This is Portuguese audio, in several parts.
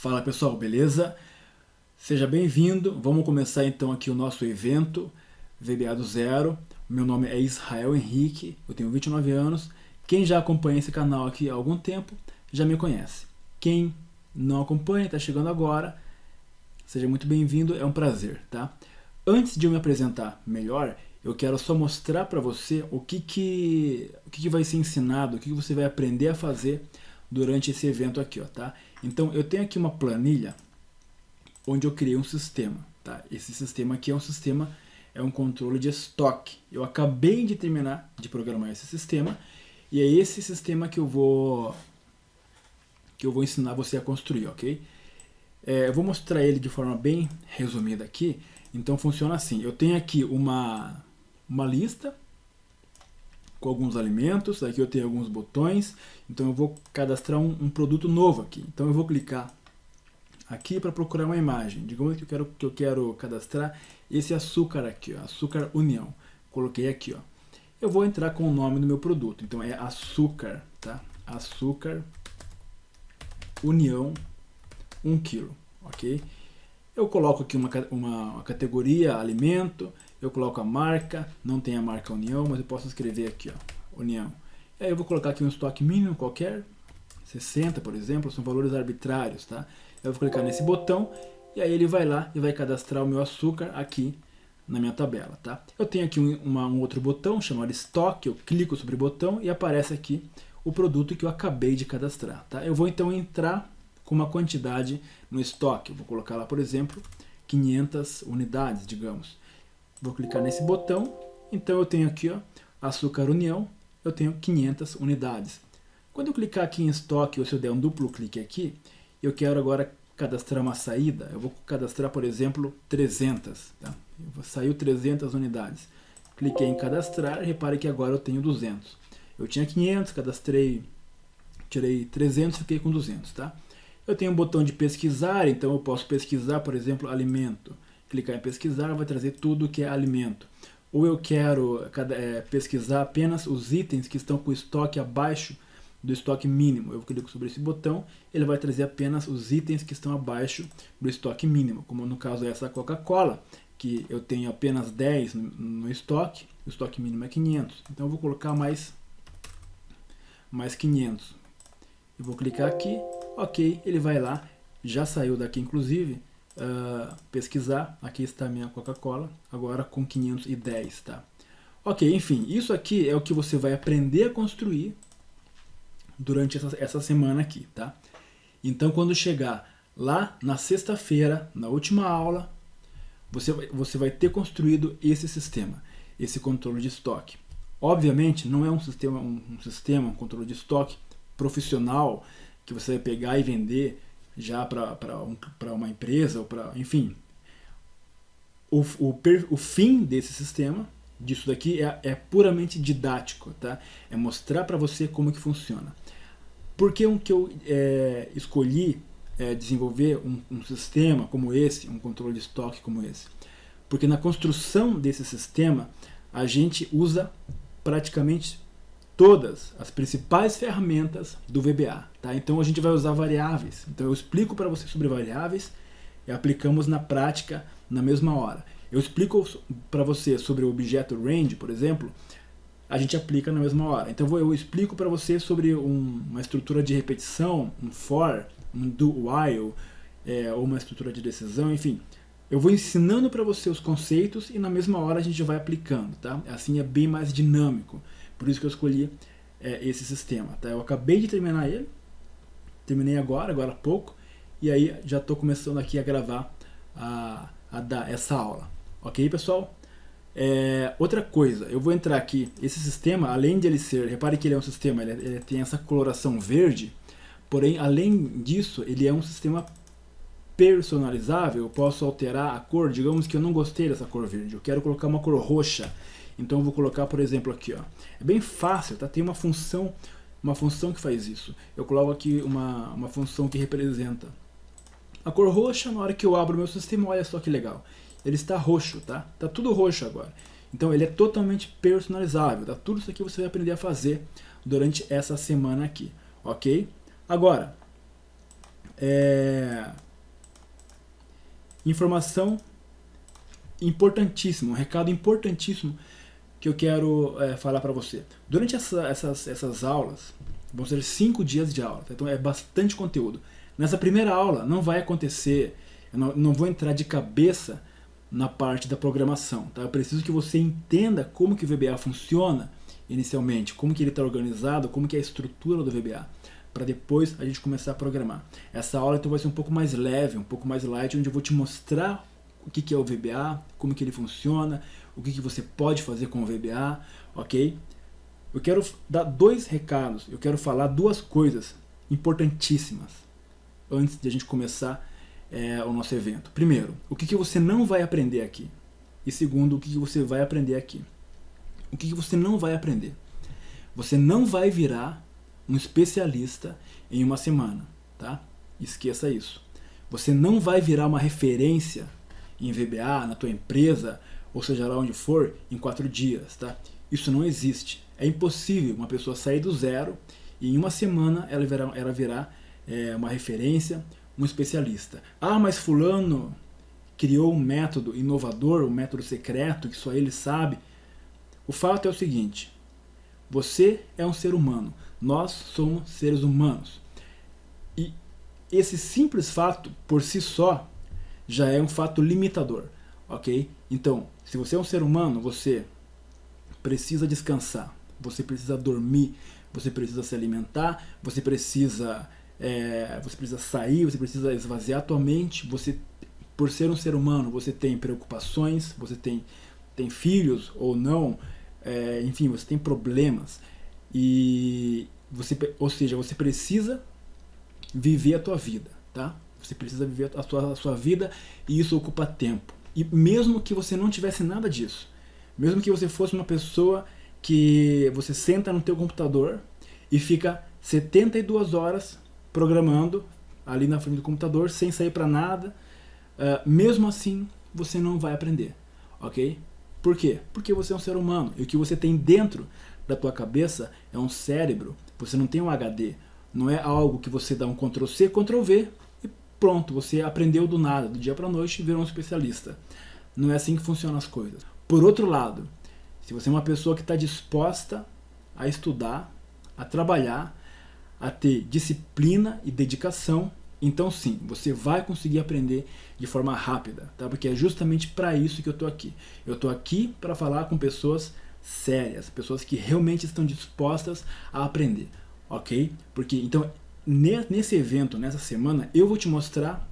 Fala pessoal, beleza? Seja bem-vindo, vamos começar então aqui o nosso evento VBA do Zero. Meu nome é Israel Henrique, eu tenho 29 anos. Quem já acompanha esse canal aqui há algum tempo já me conhece. Quem não acompanha, está chegando agora, seja muito bem-vindo, é um prazer, tá? Antes de eu me apresentar melhor, eu quero só mostrar para você o que vai ser ensinado, o que você vai aprender a fazer durante esse evento aqui, ó, tá? Então eu tenho aqui uma planilha onde eu criei um sistema, tá? Esse sistema aqui é um controle de estoque. Eu acabei de terminar de programar esse sistema e é esse sistema que eu vou ensinar você a construir, ok? Eu vou mostrar ele de forma bem resumida aqui. Então funciona assim, eu tenho aqui uma lista com alguns alimentos, aqui eu tenho alguns botões, então eu vou cadastrar um produto novo aqui. Então eu vou clicar aqui para procurar uma imagem. Digamos que eu quero cadastrar esse açúcar aqui, ó, açúcar União. Coloquei aqui, ó. Eu vou entrar com o nome do meu produto, então é açúcar, tá? Açúcar União 1 kg, ok? Eu coloco aqui uma categoria, alimento, eu coloco a marca, não tem a marca União, mas eu posso escrever aqui, ó, União. E aí eu vou colocar aqui um estoque mínimo qualquer, 60 por exemplo, são valores arbitrários, tá? Eu vou clicar nesse botão e aí ele vai lá e vai cadastrar o meu açúcar aqui na minha tabela, tá? Eu tenho aqui um outro botão chamado estoque, eu clico sobre o botão e aparece aqui o produto que eu acabei de cadastrar, tá? Eu vou então entrar com uma quantidade no estoque, eu vou colocar lá, por exemplo, 500 unidades, digamos. Vou clicar nesse botão, então eu tenho aqui, ó, açúcar União, eu tenho 500 unidades. Quando eu clicar aqui em estoque, ou se eu der um duplo clique aqui, eu quero agora cadastrar uma saída, eu vou cadastrar, por exemplo, 300, tá? Saiu 300 unidades. Cliquei em cadastrar, repare que agora eu tenho 200. Eu tinha 500, cadastrei, tirei 300, fiquei com 200, tá? Eu tenho um botão de pesquisar, então eu posso pesquisar, por exemplo, alimento. Clicar em pesquisar vai trazer tudo que é alimento. Ou eu quero pesquisar apenas os itens que estão com estoque abaixo do estoque mínimo. Eu clico sobre esse botão, ele vai trazer apenas os itens que estão abaixo do estoque mínimo. Como no caso essa Coca-Cola, que eu tenho apenas 10 no estoque, o estoque mínimo é 500. Então eu vou colocar mais 500. Eu vou clicar aqui, ok, ele vai lá, já saiu daqui inclusive, pesquisar, aqui está a minha Coca-Cola, agora com 510, tá? Ok, enfim, isso aqui é o que você vai aprender a construir durante essa semana aqui, tá? Então quando chegar lá na sexta-feira, na última aula, você vai ter construído esse sistema, esse controle de estoque. Obviamente não é um sistema, controle de estoque profissional que você vai pegar e vender já para uma empresa ou para, enfim. O fim desse sistema, disso daqui, é puramente didático, tá? É mostrar para você como que funciona. Por que eu escolhi desenvolver um sistema como esse, um controle de estoque como esse? Porque na construção desse sistema a gente usa praticamente todas as principais ferramentas do VBA, tá? Então a gente vai usar variáveis. Então eu explico para você sobre variáveis e aplicamos na prática na mesma hora. Eu explico para você sobre o objeto range, por exemplo, a gente aplica na mesma hora. Então eu explico para você sobre uma estrutura de repetição, um for, um do while, ou uma estrutura de decisão, enfim. Eu vou ensinando para você os conceitos e na mesma hora a gente vai aplicando, tá? Assim é bem mais dinâmico. Por isso que eu escolhi esse sistema, tá? Eu acabei de terminar ele, terminei agora há pouco, e aí já estou começando aqui a gravar, a dar essa aula. Ok, pessoal? Outra coisa, eu vou entrar aqui, esse sistema, além de ele ser, repare que ele é um sistema, ele tem essa coloração verde, porém, além disso, ele é um sistema personalizável. Eu posso alterar a cor, digamos que eu não gostei dessa cor verde, eu quero colocar uma cor roxa, então eu vou colocar, por exemplo, aqui, ó. É bem fácil, tá? Tem uma função que faz isso. Eu coloco aqui uma função que representa a cor roxa. Na hora que eu abro meu sistema, olha só que legal. Ele está roxo, tá? Tá tudo roxo agora. Então ele é totalmente personalizável, tá? Tudo isso aqui você vai aprender a fazer durante essa semana aqui, ok? Agora, Informação importantíssima, um recado importantíssimo que eu quero falar para você. Durante essas aulas, vão ser 5 dias de aula, tá? Então é bastante conteúdo. Nessa primeira aula não vai acontecer, eu não vou entrar de cabeça na parte da programação, tá? Eu preciso que você entenda como que o VBA funciona inicialmente, como que ele está organizado, como que é a estrutura do VBA, para depois a gente começar a programar. Essa aula então vai ser um pouco mais leve, um pouco mais light, onde eu vou te mostrar o que é o VBA, como que ele funciona, o que você pode fazer com o VBA, ok? Eu quero dar 2 recados, eu quero falar 2 coisas importantíssimas antes de a gente começar o nosso evento. Primeiro, o que você não vai aprender aqui. E segundo, o que você vai aprender aqui. O que você não vai aprender. Você não vai virar um especialista em uma semana, tá? Esqueça isso. Você não vai virar uma referência em VBA, na tua empresa, ou seja lá onde for, em 4 dias, tá? Isso não existe. É impossível uma pessoa sair do zero e em uma semana ela virar uma referência, um especialista. Ah, mas fulano criou um método inovador, um método secreto que só ele sabe. O fato é o seguinte: você é um ser humano, nós somos seres humanos. E esse simples fato, por si só, já é um fato limitador, ok? Então, se você é um ser humano, você precisa descansar, você precisa dormir, você precisa se alimentar, você precisa sair, você precisa esvaziar a tua mente. Você, por ser um ser humano, você tem preocupações, você tem filhos ou não, enfim, você tem problemas. Ou seja, você precisa viver a tua vida, tá? Você precisa viver a sua vida e isso ocupa tempo. E mesmo que você não tivesse nada disso, mesmo que você fosse uma pessoa que você senta no teu computador e fica 72 horas programando ali na frente do computador sem sair para nada, mesmo assim você não vai aprender, ok? Por quê? Porque você é um ser humano e o que você tem dentro da tua cabeça é um cérebro. Você não tem um HD, não é algo que você dá um Ctrl+C, Ctrl+V e pronto, você aprendeu do nada, do dia para a noite e virou um especialista. Não é assim que funcionam as coisas. Por outro lado, se você é uma pessoa que está disposta a estudar, a trabalhar, a ter disciplina e dedicação, então sim, você vai conseguir aprender de forma rápida, tá? Porque é justamente para isso que eu estou aqui. Eu estou aqui para falar com pessoas sérias, pessoas que realmente estão dispostas a aprender, ok? Porque então nesse evento, nessa semana, eu vou te mostrar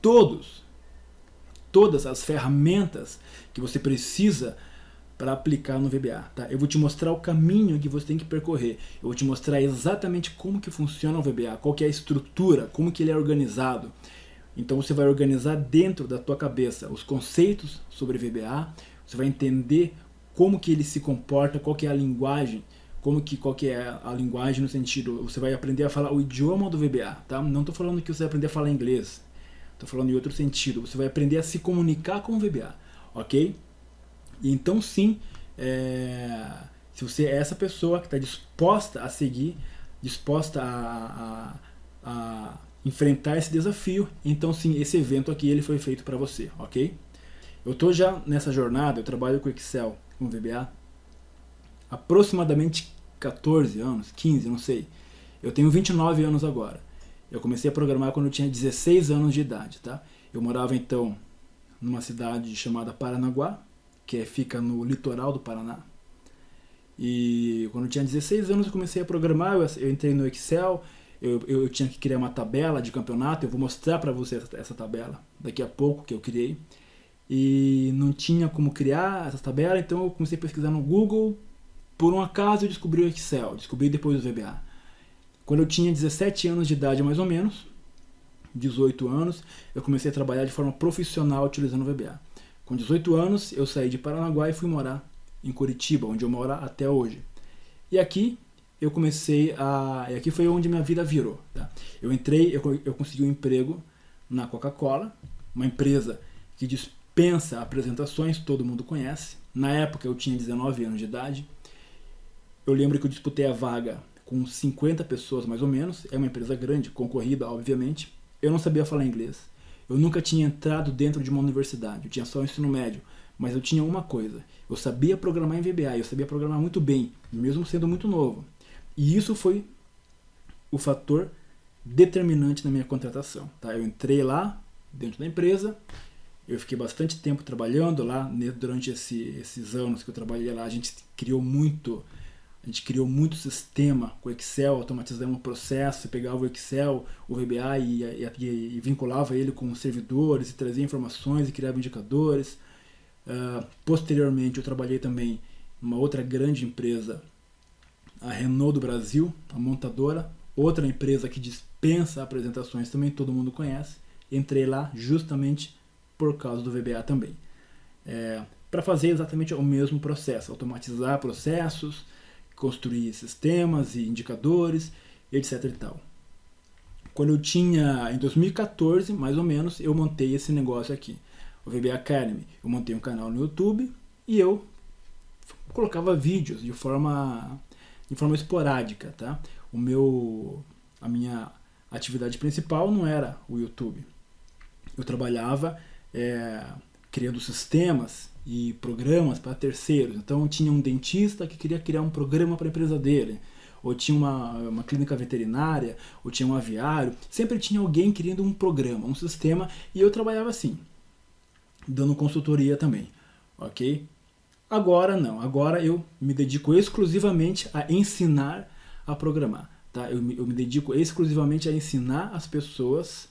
todas as ferramentas que você precisa para aplicar no VBA, tá? Eu vou te mostrar o caminho que você tem que percorrer. Eu vou te mostrar exatamente como que funciona o VBA, qual que é a estrutura, como que ele é organizado. Então você vai organizar dentro da tua cabeça os conceitos sobre VBA, você vai entender como que ele se comporta, qual que é a linguagem, qual que é a linguagem no sentido, você vai aprender a falar o idioma do VBA, tá? Não estou falando que você vai aprender a falar inglês, estou falando em outro sentido, você vai aprender a se comunicar com o VBA, ok? E então sim, se você é essa pessoa que está disposta a seguir, disposta a enfrentar esse desafio, então sim, esse evento aqui ele foi feito para você, ok? Eu estou já nessa jornada, eu trabalho com Excel, com VBA, aproximadamente 14 anos, 15, não sei. Eu tenho 29 anos agora. Eu comecei a programar quando eu tinha 16 anos de idade, tá? Eu morava então numa cidade chamada Paranaguá, que fica no litoral do Paraná. E quando eu tinha 16 anos eu comecei a programar, eu entrei no Excel, eu tinha que criar uma tabela de campeonato, eu vou mostrar para você essa tabela daqui a pouco que eu criei. E não tinha como criar essa tabela, então eu comecei a pesquisar no Google. Por um acaso eu descobri o Excel, descobri depois o VBA. Quando eu tinha 17 anos de idade mais ou menos, 18 anos, eu comecei a trabalhar de forma profissional utilizando o VBA. Com 18 anos, eu saí de Paranaguá e fui morar em Curitiba, onde eu moro até hoje. E aqui eu comecei e aqui foi onde minha vida virou, tá? Eu consegui um emprego na Coca-Cola, uma empresa que dispensa apresentações, todo mundo conhece. Na época eu tinha 19 anos de idade. Eu lembro que eu disputei a vaga com 50 pessoas mais ou menos, é uma empresa grande, concorrida obviamente. Eu não sabia falar inglês, eu nunca tinha entrado dentro de uma universidade, eu tinha só o ensino médio, mas eu tinha uma coisa, eu sabia programar em VBA, eu sabia programar muito bem, mesmo sendo muito novo. E isso foi o fator determinante na minha contratação. Tá? Eu entrei lá, dentro da empresa, eu fiquei bastante tempo trabalhando lá, durante esses anos que eu trabalhei lá, a gente criou muito sistema com o Excel, automatizamos o processo, pegava o Excel, o VBA e vinculava ele com servidores e trazia informações e criava indicadores. Posteriormente eu trabalhei também numa outra grande empresa, a Renault do Brasil, a montadora, outra empresa que dispensa apresentações, também todo mundo conhece. Entrei lá justamente por causa do VBA também. Para fazer exatamente o mesmo processo, automatizar processos, construir sistemas e indicadores, etc e tal. Quando eu tinha, em 2014, mais ou menos, eu montei esse negócio aqui, o VBA Academy. Eu montei um canal no YouTube e eu colocava vídeos de forma esporádica, tá? A minha atividade principal não era o YouTube. Eu trabalhava criando sistemas e programas para terceiros. Então tinha um dentista que queria criar um programa para a empresa dele, ou tinha uma clínica veterinária, ou tinha um aviário. Sempre tinha alguém querendo um programa, um sistema, e eu trabalhava assim, dando consultoria também, ok? Agora não, agora eu me dedico exclusivamente a ensinar a programar, tá? Eu me dedico exclusivamente a ensinar as pessoas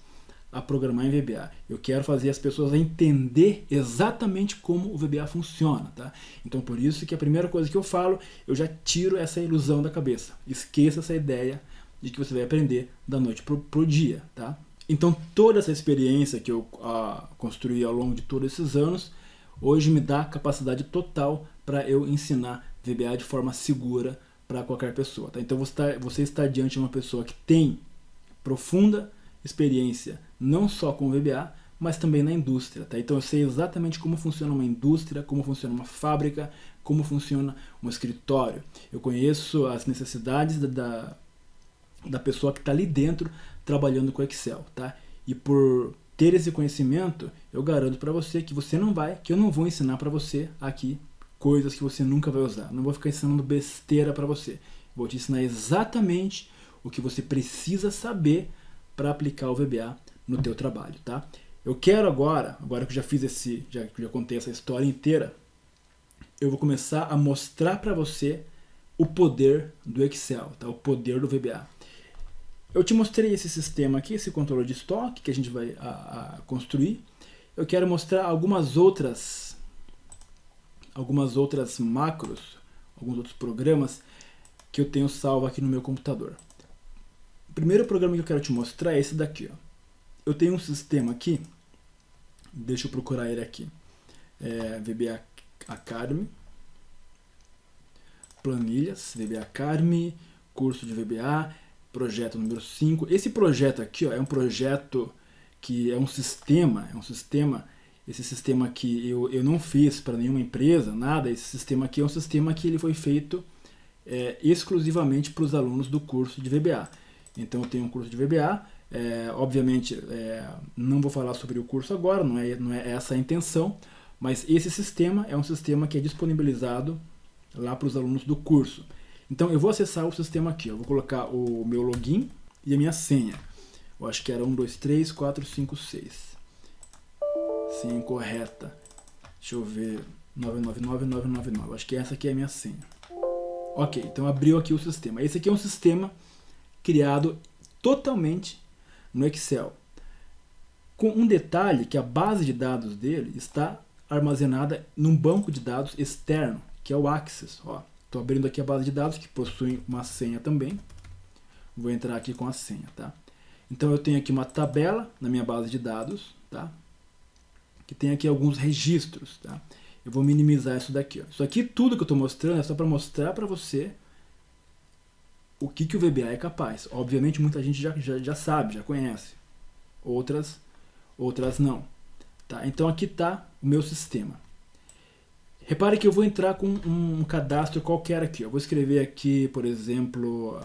a programar em VBA. Eu quero fazer as pessoas entender exatamente como o VBA funciona, tá? Então por isso que a primeira coisa que eu falo, eu já tiro essa ilusão da cabeça. Esqueça essa ideia de que você vai aprender da noite pro dia, tá? Então toda essa experiência que eu construí ao longo de todos esses anos, hoje me dá capacidade total para eu ensinar VBA de forma segura para qualquer pessoa, tá? Então você está diante de uma pessoa que tem profunda experiência não só com o VBA, mas também na indústria, tá? Então eu sei exatamente como funciona uma indústria, como funciona uma fábrica, como funciona um escritório. Eu conheço as necessidades da pessoa que está ali dentro trabalhando com Excel, tá? E por ter esse conhecimento, eu garanto para você que eu não vou ensinar para você aqui coisas que você nunca vai usar. Não vou ficar ensinando besteira para você. Vou te ensinar exatamente o que você precisa saber para aplicar o VBA no teu trabalho, tá? Eu quero agora que eu já fiz já contei essa história inteira, eu vou começar a mostrar para você o poder do Excel, tá? O poder do VBA. Eu te mostrei esse sistema aqui, esse controle de estoque que a gente vai construir. Eu quero mostrar algumas outras macros, alguns outros programas que eu tenho salvo aqui no meu computador. O primeiro programa que eu quero te mostrar é esse daqui, ó. Eu tenho um sistema aqui, deixa eu procurar ele aqui, VBA Academy, planilhas, VBA Academy, curso de VBA, projeto número 5. Esse projeto aqui, ó, é um projeto que é um sistema, esse sistema aqui eu não fiz para nenhuma empresa, nada. Esse sistema aqui é um sistema que ele foi feito exclusivamente para os alunos do curso de VBA. Então eu tenho um curso de VBA, obviamente não vou falar sobre o curso agora, não é essa a intenção, mas esse sistema é um sistema que é disponibilizado lá para os alunos do curso. Então eu vou acessar o sistema aqui, eu vou colocar o meu login e a minha senha. Eu acho que era 1, 2, 3, 4, 5, 6. Senha incorreta. Deixa eu ver. 999999. Eu acho que essa aqui é a minha senha. Ok, então abriu aqui o sistema. Esse aqui é um sistema criado totalmente no Excel. Com um detalhe que a base de dados dele está armazenada num banco de dados externo, que é o Access. Estou abrindo aqui a base de dados que possui uma senha também. Vou entrar aqui com a senha, tá? Então eu tenho aqui uma tabela na minha base de dados, tá? Que tem aqui alguns registros, tá? Eu vou minimizar isso daqui, ó. Isso aqui tudo que eu estou mostrando é só para mostrar para você o que o VBA é capaz. Obviamente muita gente já sabe, já conhece. Outras não, tá? Então aqui está o meu sistema. Repare que eu vou entrar com um cadastro qualquer aqui. Eu vou escrever aqui, por exemplo,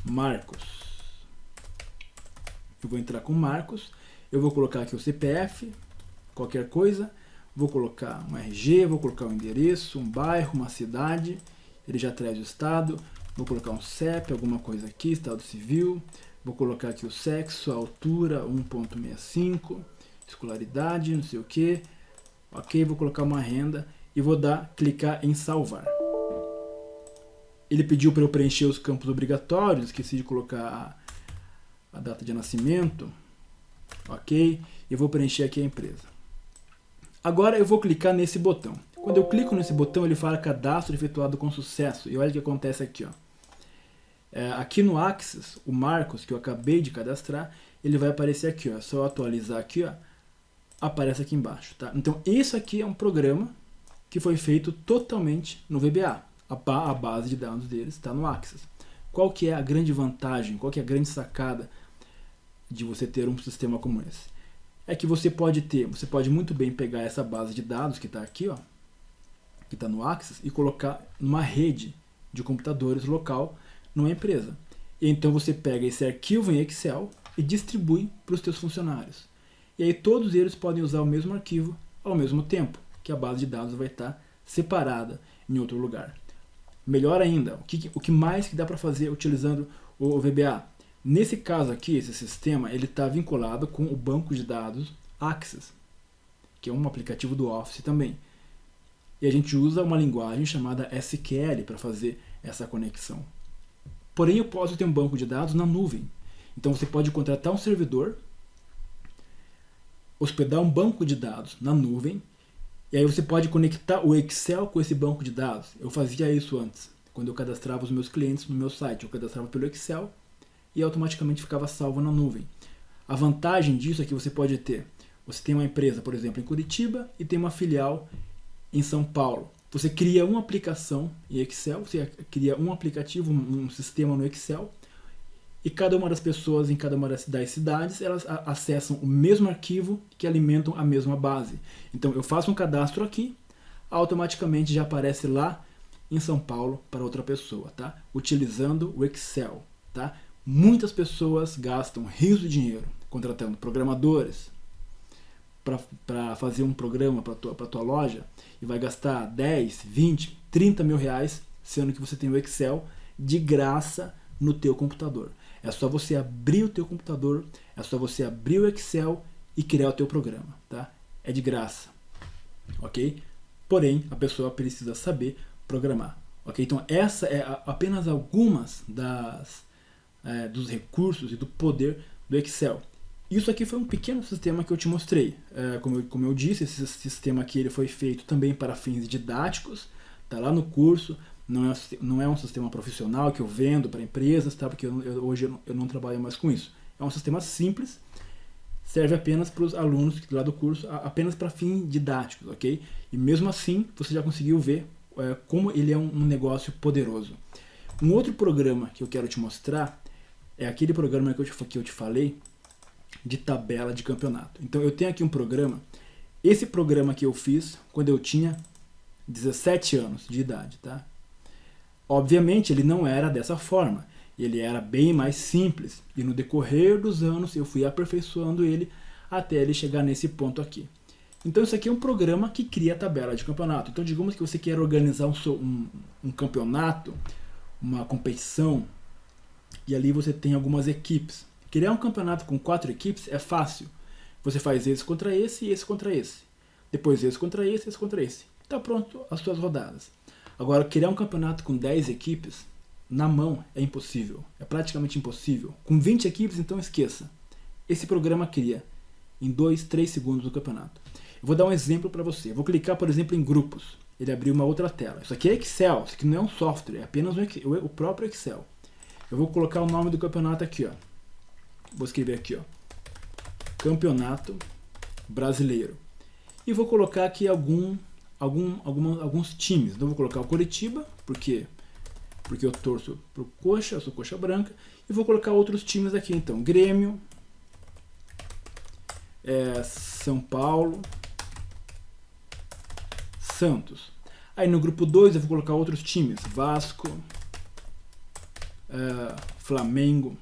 Marcos. Eu vou entrar com Marcos, eu vou colocar aqui o CPF, qualquer coisa, vou colocar um RG, vou colocar um endereço, um bairro, uma cidade, ele já traz o estado, vou colocar um CEP, alguma coisa aqui, estado civil, vou colocar aqui o sexo, a altura, 1.65, escolaridade, não sei o que, ok, vou colocar uma renda e vou clicar em salvar. Ele pediu para eu preencher os campos obrigatórios, esqueci de colocar a data de nascimento, ok, e vou preencher aqui a empresa. Agora eu vou clicar nesse botão. Quando eu clico nesse botão, ele fala cadastro efetuado com sucesso. E olha o que acontece aqui, ó. Aqui no Axis, o Marcos, que eu acabei de cadastrar, ele vai aparecer aqui, ó. É só eu atualizar aqui, ó, aparece aqui embaixo, tá? Então, isso aqui é um programa que foi feito totalmente no VBA. A base de dados deles está no Axis. Qual que é a grande vantagem, qual que é a grande sacada de você ter um sistema como esse? É que você pode muito bem pegar essa base de dados que está aqui, ó, que está no Axis, e colocar numa rede de computadores local numa empresa. E então você pega esse arquivo em Excel e distribui para os seus funcionários. E aí todos eles podem usar o mesmo arquivo ao mesmo tempo, que a base de dados vai estar separada em outro lugar. Melhor ainda, o que mais que dá para fazer utilizando o VBA? Nesse caso aqui, esse sistema, ele está vinculado com o banco de dados Axis, que é um aplicativo do Office também. E a gente usa uma linguagem chamada SQL para fazer essa conexão. Porém, eu posso ter um banco de dados na nuvem. Então você pode contratar um servidor, hospedar um banco de dados na nuvem, e aí você pode conectar o Excel com esse banco de dados. Eu fazia isso antes, quando eu cadastrava os meus clientes no meu site. Eu cadastrava pelo Excel e automaticamente ficava salvo na nuvem. A vantagem disso é que você pode ter, você tem uma empresa, por exemplo, em Curitiba e tem uma filial em São Paulo. Você cria uma aplicação em Excel, você cria um aplicativo, um sistema no Excel, e cada uma das pessoas em cada uma das cidades, elas acessam o mesmo arquivo que alimentam a mesma base. Então eu faço um cadastro aqui, automaticamente já aparece lá em São Paulo para outra pessoa, tá? Utilizando o Excel, tá? Muitas pessoas gastam rios de dinheiro contratando programadores para fazer um programa para a tua loja e vai gastar 10, 20, 30 mil reais, sendo que você tem o Excel de graça no teu computador. É só você abrir o teu computador, é só você abrir o Excel e criar o teu programa, tá? É de graça, ok? Porém, a pessoa precisa saber programar, ok? Então essa é apenas algumas dos recursos e do poder do Excel. Isso aqui foi um pequeno sistema que eu te mostrei. Como eu disse, esse sistema aqui ele foi feito também para fins didáticos, está lá no curso. Não é um sistema profissional que eu vendo para empresas, tá? Porque hoje eu não trabalho mais com isso. É um sistema simples, serve apenas para os alunos lá do curso, apenas para fins didáticos, ok? E mesmo assim, você já conseguiu ver como ele é um negócio poderoso. Um outro programa que eu quero te mostrar é aquele programa que eu te falei, de tabela de campeonato. Então eu tenho aqui um programa, esse programa que eu fiz quando eu tinha 17 anos de idade, tá? Obviamente ele não era dessa forma, ele era bem mais simples, e no decorrer dos anos eu fui aperfeiçoando ele até ele chegar nesse ponto aqui. Então isso aqui é um programa que cria a tabela de campeonato. Então digamos que você quer organizar um campeonato, uma competição, e ali você tem algumas equipes. Criar um campeonato com 4 equipes é fácil. Você faz esse contra esse e esse contra esse. Depois esse contra esse e esse contra esse. Está pronto as suas rodadas. Agora, criar um campeonato com 10 equipes, na mão, é impossível. É praticamente impossível. Com 20 equipes, então esqueça. Esse programa cria em 2, 3 segundos o campeonato. Eu vou dar um exemplo para você. Eu vou clicar, por exemplo, em grupos. Ele abriu uma outra tela. Isso aqui é Excel. Isso aqui não é um software. É apenas o próprio Excel. Eu vou colocar o nome do campeonato aqui, ó. Vou escrever aqui, ó, Campeonato Brasileiro. E vou colocar aqui alguns times. Então vou colocar o Curitiba, porque eu torço pro Coxa, eu sou Coxa Branca. E vou colocar outros times aqui, então. Grêmio, São Paulo, Santos. Aí no grupo 2 eu vou colocar outros times. Vasco, Flamengo,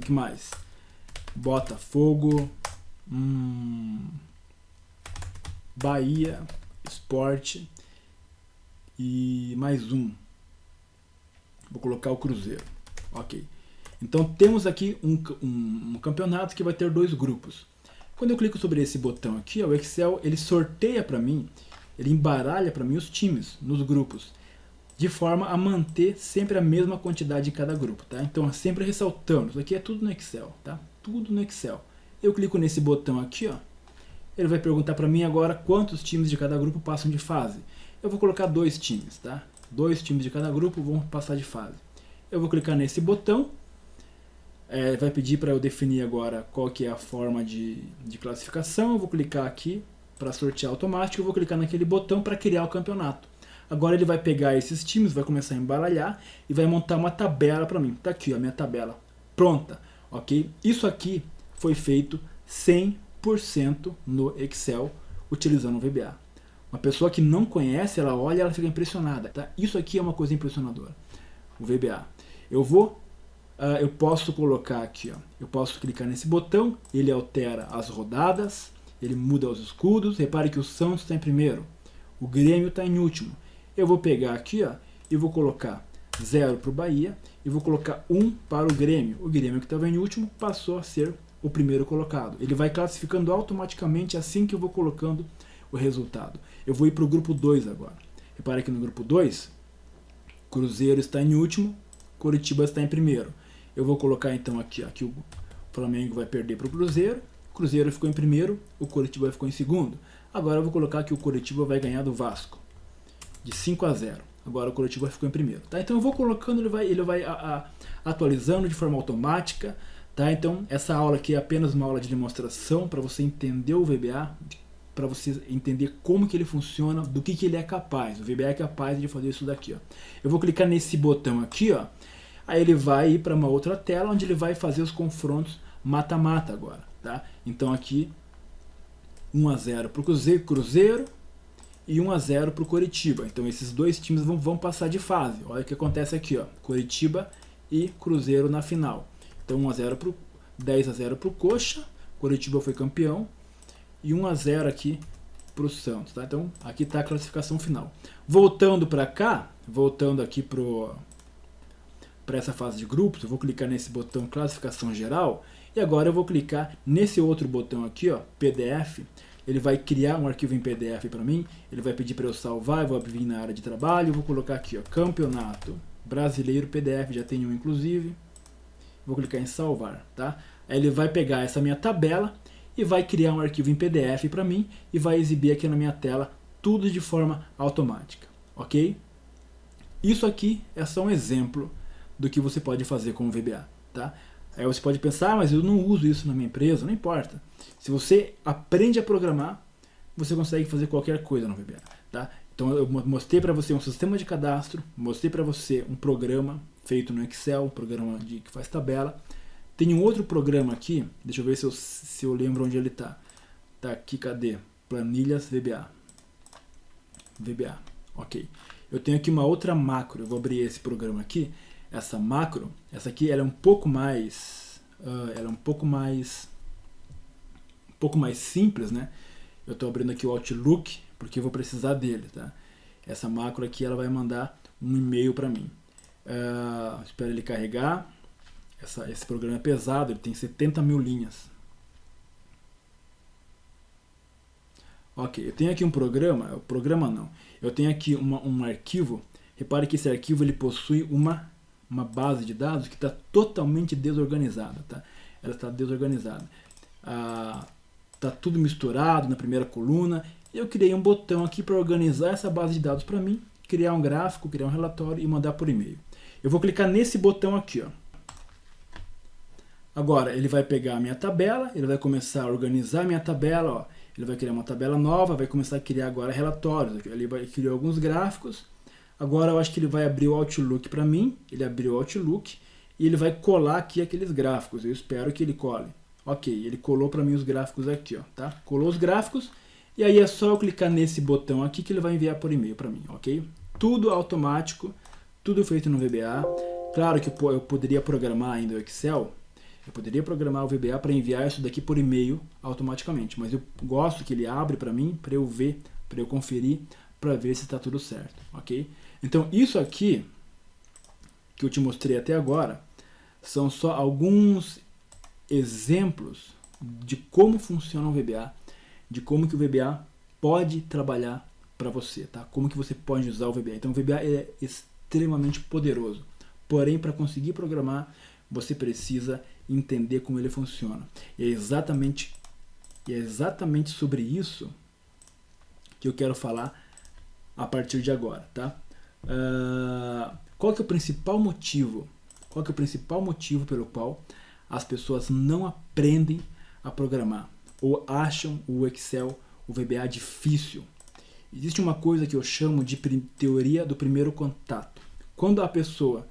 que mais? Botafogo, Bahia, Sport e mais um. Vou colocar o Cruzeiro. Ok. Então temos aqui um campeonato que vai ter 2 grupos. Quando eu clico sobre esse botão aqui, o Excel ele sorteia para mim, ele embaralha para mim os times nos grupos, de forma a manter sempre a mesma quantidade em cada grupo, tá? Então sempre ressaltando, isso aqui é tudo no Excel, tá? Tudo no Excel. Eu clico nesse botão aqui, ó. Ele vai perguntar para mim agora quantos times de cada grupo passam de fase. Eu vou colocar 2 times, tá? 2 times de cada grupo vão passar de fase. Eu vou clicar nesse botão. Vai pedir para eu definir agora qual que é a forma de classificação. Eu vou clicar aqui para sortear automático. Eu vou clicar naquele botão para criar o campeonato. Agora ele vai pegar esses times, vai começar a embaralhar e vai montar uma tabela para mim. Tá aqui, ó, a minha tabela pronta, ok? Isso aqui foi feito 100% no Excel utilizando o VBA. Uma pessoa que não conhece, ela olha e ela fica impressionada, tá? Isso aqui é uma coisa impressionadora, o VBA. Eu posso colocar aqui, ó, eu posso clicar nesse botão, ele altera as rodadas, ele muda os escudos. Repare que o Santos está em primeiro, o Grêmio está em último. Eu vou pegar aqui, ó, e vou colocar 0 para o Bahia e vou colocar 1 para o Grêmio. O Grêmio que estava em último passou a ser o primeiro colocado. Ele vai classificando automaticamente assim que eu vou colocando o resultado. Eu vou ir para o grupo 2 agora. Repare que no grupo 2, Cruzeiro está em último, Coritiba está em primeiro. Eu vou colocar então aqui, ó, que o Flamengo vai perder para o Cruzeiro ficou em primeiro, o Coritiba ficou em segundo. Agora eu vou colocar que o Coritiba vai ganhar do Vasco, de 5-0. Agora o Coritiba ficou em primeiro. Tá? Então eu vou colocando, ele vai atualizando de forma automática. Tá? Então essa aula aqui é apenas uma aula de demonstração para você entender o VBA, para você entender como que ele funciona, do que ele é capaz. O VBA é capaz de fazer isso daqui. Ó. Eu vou clicar nesse botão aqui, ó. Aí ele vai ir para uma outra tela onde ele vai fazer os confrontos mata-mata agora. Tá? Então aqui 1-0 para o Cruzeiro e 1-0 para o Coritiba. Então esses 2 times vão passar de fase. Olha o que acontece aqui, ó. Coritiba e Cruzeiro na final. Então 10-0 para o Coxa, Coritiba foi campeão, e 1-0 aqui para o Santos. Tá? Então aqui está a classificação final. Voltando para cá, voltando aqui para essa fase de grupos, eu vou clicar nesse botão classificação geral, e agora eu vou clicar nesse outro botão aqui, ó, PDF. Ele vai criar um arquivo em PDF para mim, ele vai pedir para eu salvar, eu vou vir na área de trabalho, eu vou colocar aqui, ó, Campeonato Brasileiro PDF, já tem um inclusive, vou clicar em salvar, tá? Aí ele vai pegar essa minha tabela e vai criar um arquivo em PDF para mim e vai exibir aqui na minha tela tudo de forma automática, ok? Isso aqui é só um exemplo do que você pode fazer com o VBA, tá? Aí você pode pensar, mas eu não uso isso na minha empresa, não importa. Se você aprende a programar, você consegue fazer qualquer coisa no VBA, tá? Então eu mostrei para você um sistema de cadastro, mostrei para você um programa feito no Excel, um programa que faz tabela. Tem um outro programa aqui, deixa eu ver se eu lembro onde ele está. Tá aqui, cadê? Planilhas VBA. VBA, ok. Eu tenho aqui uma outra macro, eu vou abrir esse programa aqui. Essa macro, essa aqui, ela é um pouco mais simples, né? Eu estou abrindo aqui o Outlook porque eu vou precisar dele, tá? Essa macro aqui, ela vai mandar um e-mail para mim. Espero ele carregar. Esse programa é pesado, ele tem 70 mil linhas. Ok, eu tenho aqui um programa não. Eu tenho aqui um arquivo. Repare que esse arquivo ele possui uma base de dados que está totalmente desorganizada, tá? Ela está desorganizada. Está tudo misturado na primeira coluna. Eu criei um botão aqui para organizar essa base de dados para mim, criar um gráfico, criar um relatório e mandar por e-mail. Eu vou clicar nesse botão aqui, ó. Agora ele vai pegar a minha tabela, ele vai começar a organizar a minha tabela, ó. Ele vai criar uma tabela nova, vai começar a criar agora relatórios. Ele vai criar alguns gráficos. Agora eu acho que ele vai abrir o Outlook para mim. Ele abriu o Outlook e ele vai colar aqui aqueles gráficos. Eu espero que ele cole. Ok, ele colou para mim os gráficos aqui, ó, tá? Colou os gráficos e aí é só eu clicar nesse botão aqui que ele vai enviar por e-mail para mim, ok? Tudo automático, tudo feito no VBA. Claro que eu poderia programar ainda o Excel, eu poderia programar o VBA para enviar isso daqui por e-mail automaticamente, mas eu gosto que ele abre para mim, para eu ver, para eu conferir, para ver se está tudo certo, ok? Então isso aqui que eu te mostrei até agora são só alguns exemplos de como funciona o VBA, de como que o VBA pode trabalhar para você, tá? Como que você pode usar o VBA. Então o VBA é extremamente poderoso, porém para conseguir programar você precisa entender como ele funciona. E é exatamente sobre isso que eu quero falar a partir de agora, tá? Qual que é o principal motivo? Qual que é o principal motivo pelo qual as pessoas não aprendem a programar ou acham o Excel, o VBA difícil? Existe uma coisa que eu chamo de teoria do primeiro contato. Quando a pessoa,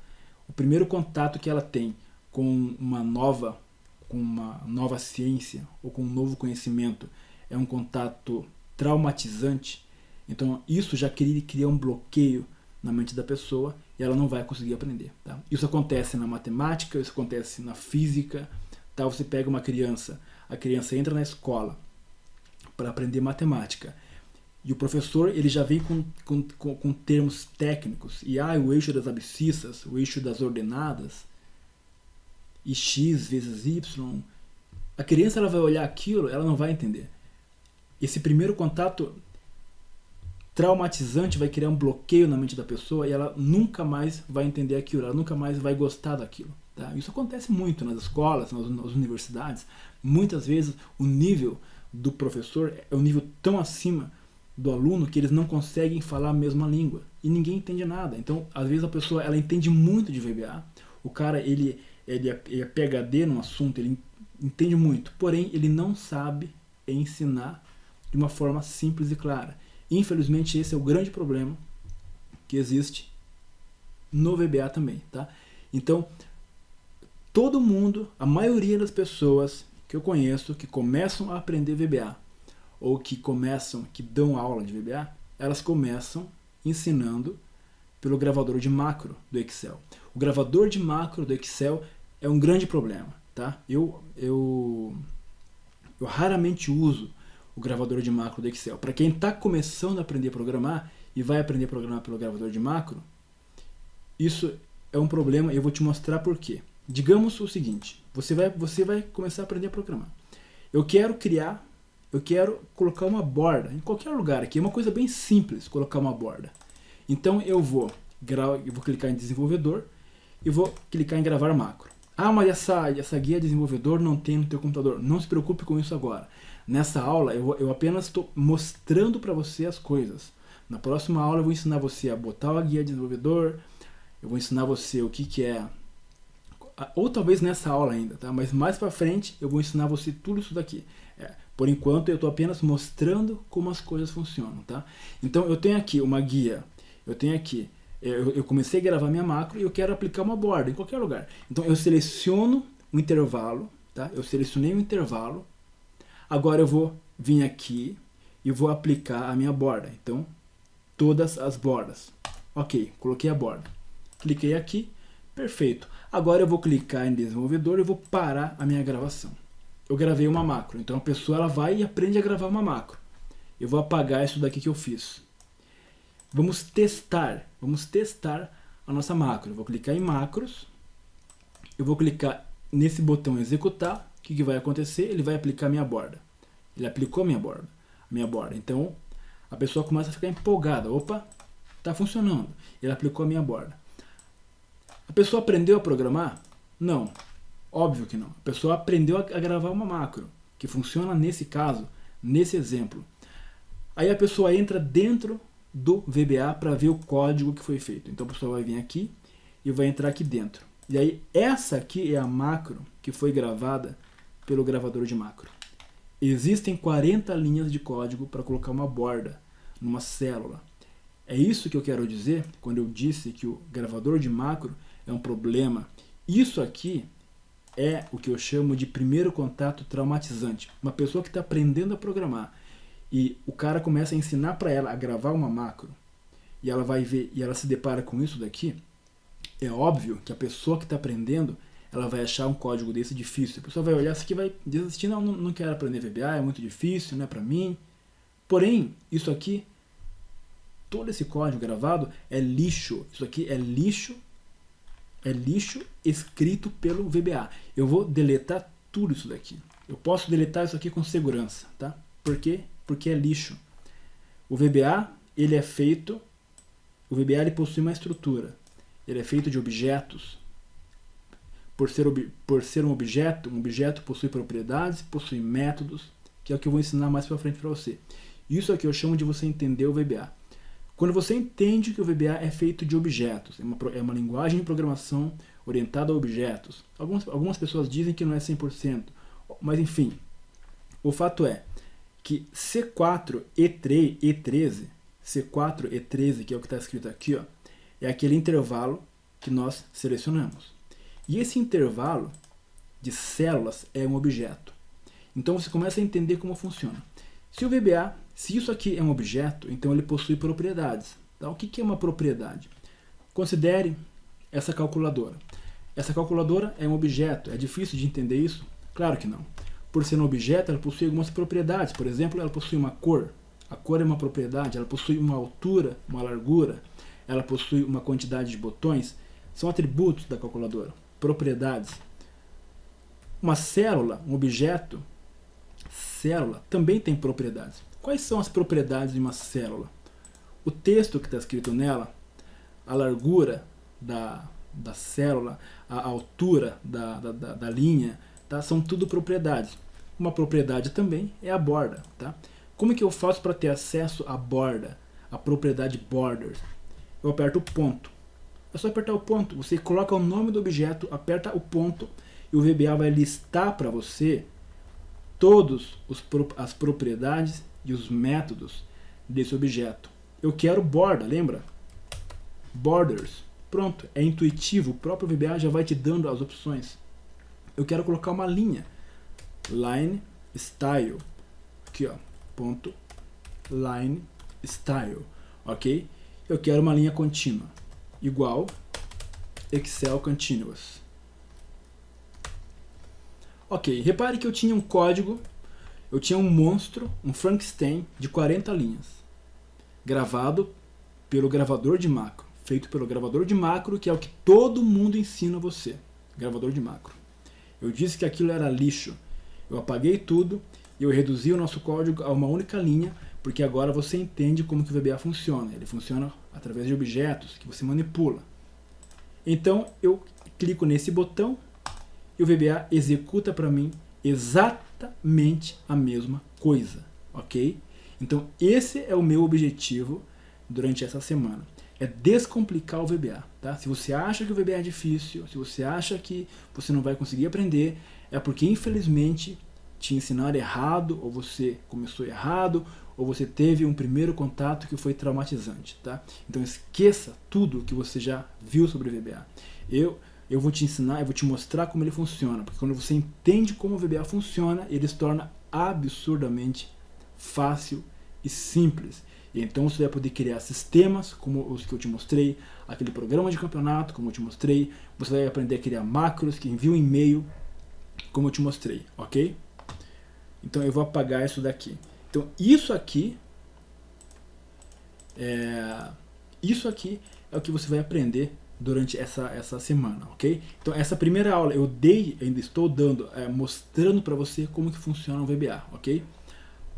o primeiro contato que ela tem com uma nova ciência ou com um novo conhecimento é um contato traumatizante, então isso já cria um bloqueio na mente da pessoa e ela não vai conseguir aprender, tá? Isso acontece na matemática, isso acontece na física, tá? Você pega uma criança, a criança entra na escola para aprender matemática e o professor ele já vem com termos técnicos, e o eixo das abscissas, o eixo das ordenadas, e x vezes y. A criança ela vai olhar aquilo, ela não vai entender. Esse primeiro contato traumatizante vai criar um bloqueio na mente da pessoa e ela nunca mais vai entender aquilo, ela nunca mais vai gostar daquilo, tá? Isso acontece muito nas escolas, nas universidades. Muitas vezes o nível do professor é um nível tão acima do aluno que eles não conseguem falar a mesma língua e ninguém entende nada. Então, às vezes a pessoa ela entende muito de VBA, o cara ele é PhD no assunto, ele entende muito, porém ele não sabe ensinar de uma forma simples e clara. Infelizmente esse é o grande problema que existe no VBA também, tá? Então, todo mundo, a maioria das pessoas que eu conheço que começam a aprender VBA ou que dão aula de VBA, elas começam ensinando pelo gravador de macro do Excel. O gravador de macro do Excel é um grande problema, tá? Eu raramente uso o gravador de macro do Excel. Para quem está começando a aprender a programar e vai aprender a programar pelo gravador de macro, isso é um problema e eu vou te mostrar por quê. Digamos o seguinte, você vai começar a aprender a programar. Eu quero colocar uma borda em qualquer lugar aqui, é uma coisa bem simples colocar uma borda. Então eu vou clicar em desenvolvedor e vou clicar em gravar macro. Mas essa guia desenvolvedor não tem no teu computador. Não se preocupe com isso agora. Nessa aula eu apenas estou mostrando para você as coisas. Na próxima aula eu vou ensinar você a botar a guia desenvolvedor, eu vou ensinar você o que é, ou talvez nessa aula ainda, tá? Mas mais para frente eu vou ensinar você tudo isso daqui. Por enquanto eu estou apenas mostrando como as coisas funcionam, tá? Então eu tenho aqui uma guia, eu comecei a gravar minha macro e eu quero aplicar uma borda em qualquer lugar. Então eu seleciono um intervalo, tá? Eu selecionei um intervalo. Agora eu vou vir aqui e vou aplicar a minha borda. Então, todas as bordas. Ok, coloquei a borda. Cliquei aqui, perfeito. Agora eu vou clicar em desenvolvedor e vou parar a minha gravação. Eu gravei uma macro, então a pessoa ela vai e aprende a gravar uma macro. Eu vou apagar isso daqui que eu fiz. Vamos testar a nossa macro. Eu vou clicar em macros, eu vou clicar nesse botão executar. O que vai acontecer? Ele vai aplicar a minha borda. Ele aplicou a minha borda. Então, a pessoa começa a ficar empolgada. Opa, está funcionando. Ele aplicou a minha borda. A pessoa aprendeu a programar? Não. Óbvio que não. A pessoa aprendeu a gravar uma macro, que funciona nesse caso, nesse exemplo. Aí a pessoa entra dentro do VBA para ver o código que foi feito. Então a pessoa vai vir aqui e vai entrar aqui dentro. E aí essa aqui é a macro que foi gravada pelo gravador de macro. Existem 40 linhas de código para colocar uma borda numa célula. É isso que eu quero dizer quando eu disse que o gravador de macro é um problema. Isso aqui é o que eu chamo de primeiro contato traumatizante. Uma pessoa que está aprendendo a programar e o cara começa a ensinar para ela a gravar uma macro e ela vai ver e ela se depara com isso daqui, É óbvio que a pessoa que está aprendendo, ela vai achar um código desse difícil. A pessoa vai olhar isso aqui e vai desistir, não quero aprender VBA, é muito difícil, não é para mim. Porém, isso aqui, todo esse código gravado é lixo. Isso aqui é lixo escrito pelo VBA. Eu vou deletar tudo isso daqui. Eu posso deletar isso aqui com segurança, tá? Por quê? Porque é lixo. O VBA, ele ele possui uma estrutura. Ele é feito de objetos. Por ser um objeto possui propriedades, possui métodos, que é o que eu vou ensinar mais pra frente para você. Isso aqui eu chamo de você entender o VBA. Quando você entende que o VBA é feito de objetos, é uma linguagem de programação orientada a objetos. Algumas pessoas dizem que não é 100%, mas enfim, o fato é que C4 E13, C4 E13, que é o que está escrito aqui, ó, é aquele intervalo que nós selecionamos. E esse intervalo de células é um objeto. Então você começa a entender como funciona. Se o VBA, se isso aqui é um objeto, então ele possui propriedades. Tá? O que é uma propriedade? Considere essa calculadora. Essa calculadora é um objeto. É difícil de entender isso? Claro que não. Por ser um objeto, ela possui algumas propriedades. Por exemplo, ela possui uma cor. A cor é uma propriedade. Ela possui uma altura, uma largura. Ela possui uma quantidade de botões. São atributos da calculadora. Propriedades. Uma célula, um objeto, célula, também tem propriedades. Quais são as propriedades de uma célula? O texto que está escrito nela, a largura da célula, a altura da linha, tá? São tudo propriedades. Uma propriedade também é a borda. Tá? Como é que eu faço para ter acesso à borda, a propriedade borders? Eu aperto o ponto. É só apertar o ponto. Você coloca o nome do objeto, aperta o ponto e o VBA vai listar para você todas as propriedades e os métodos desse objeto. Eu quero borda, lembra? Borders. Pronto, é intuitivo. O próprio VBA já vai te dando as opções. Eu quero colocar uma linha. Line style. Aqui, ó. Ponto. Line style. Ok? Eu quero uma linha contínua. Igual Excel Continuous. Ok, repare que eu tinha um código, eu tinha um monstro, um Frankenstein de 40 linhas, gravado pelo gravador de macro, feito pelo gravador de macro, que é o que todo mundo ensina você, gravador de macro. Eu disse que aquilo era lixo, eu apaguei tudo e eu reduzi o nosso código a uma única linha, porque agora você entende como que o VBA funciona. Ele funciona através de objetos que você manipula. Então eu clico nesse botão e o VBA executa para mim exatamente a mesma coisa, ok? Então esse é o meu objetivo durante essa semana. É descomplicar o VBA, tá? Se você acha que o VBA é difícil, se você acha que você não vai conseguir aprender, é porque infelizmente te ensinaram errado, ou você começou errado, ou você teve um primeiro contato que foi traumatizante, tá? Então esqueça tudo que você já viu sobre o VBA. Eu vou te ensinar, eu vou te mostrar como ele funciona, porque quando você entende como o VBA funciona, ele se torna absurdamente fácil e simples. E então você vai poder criar sistemas, como os que eu te mostrei, aquele programa de campeonato, como eu te mostrei, você vai aprender a criar macros que enviam um e-mail, como eu te mostrei, ok? Então eu vou apagar isso daqui. Então isso aqui é o que você vai aprender durante essa semana, ok? Então essa primeira aula eu ainda estou dando, mostrando para você como que funciona o VBA, ok?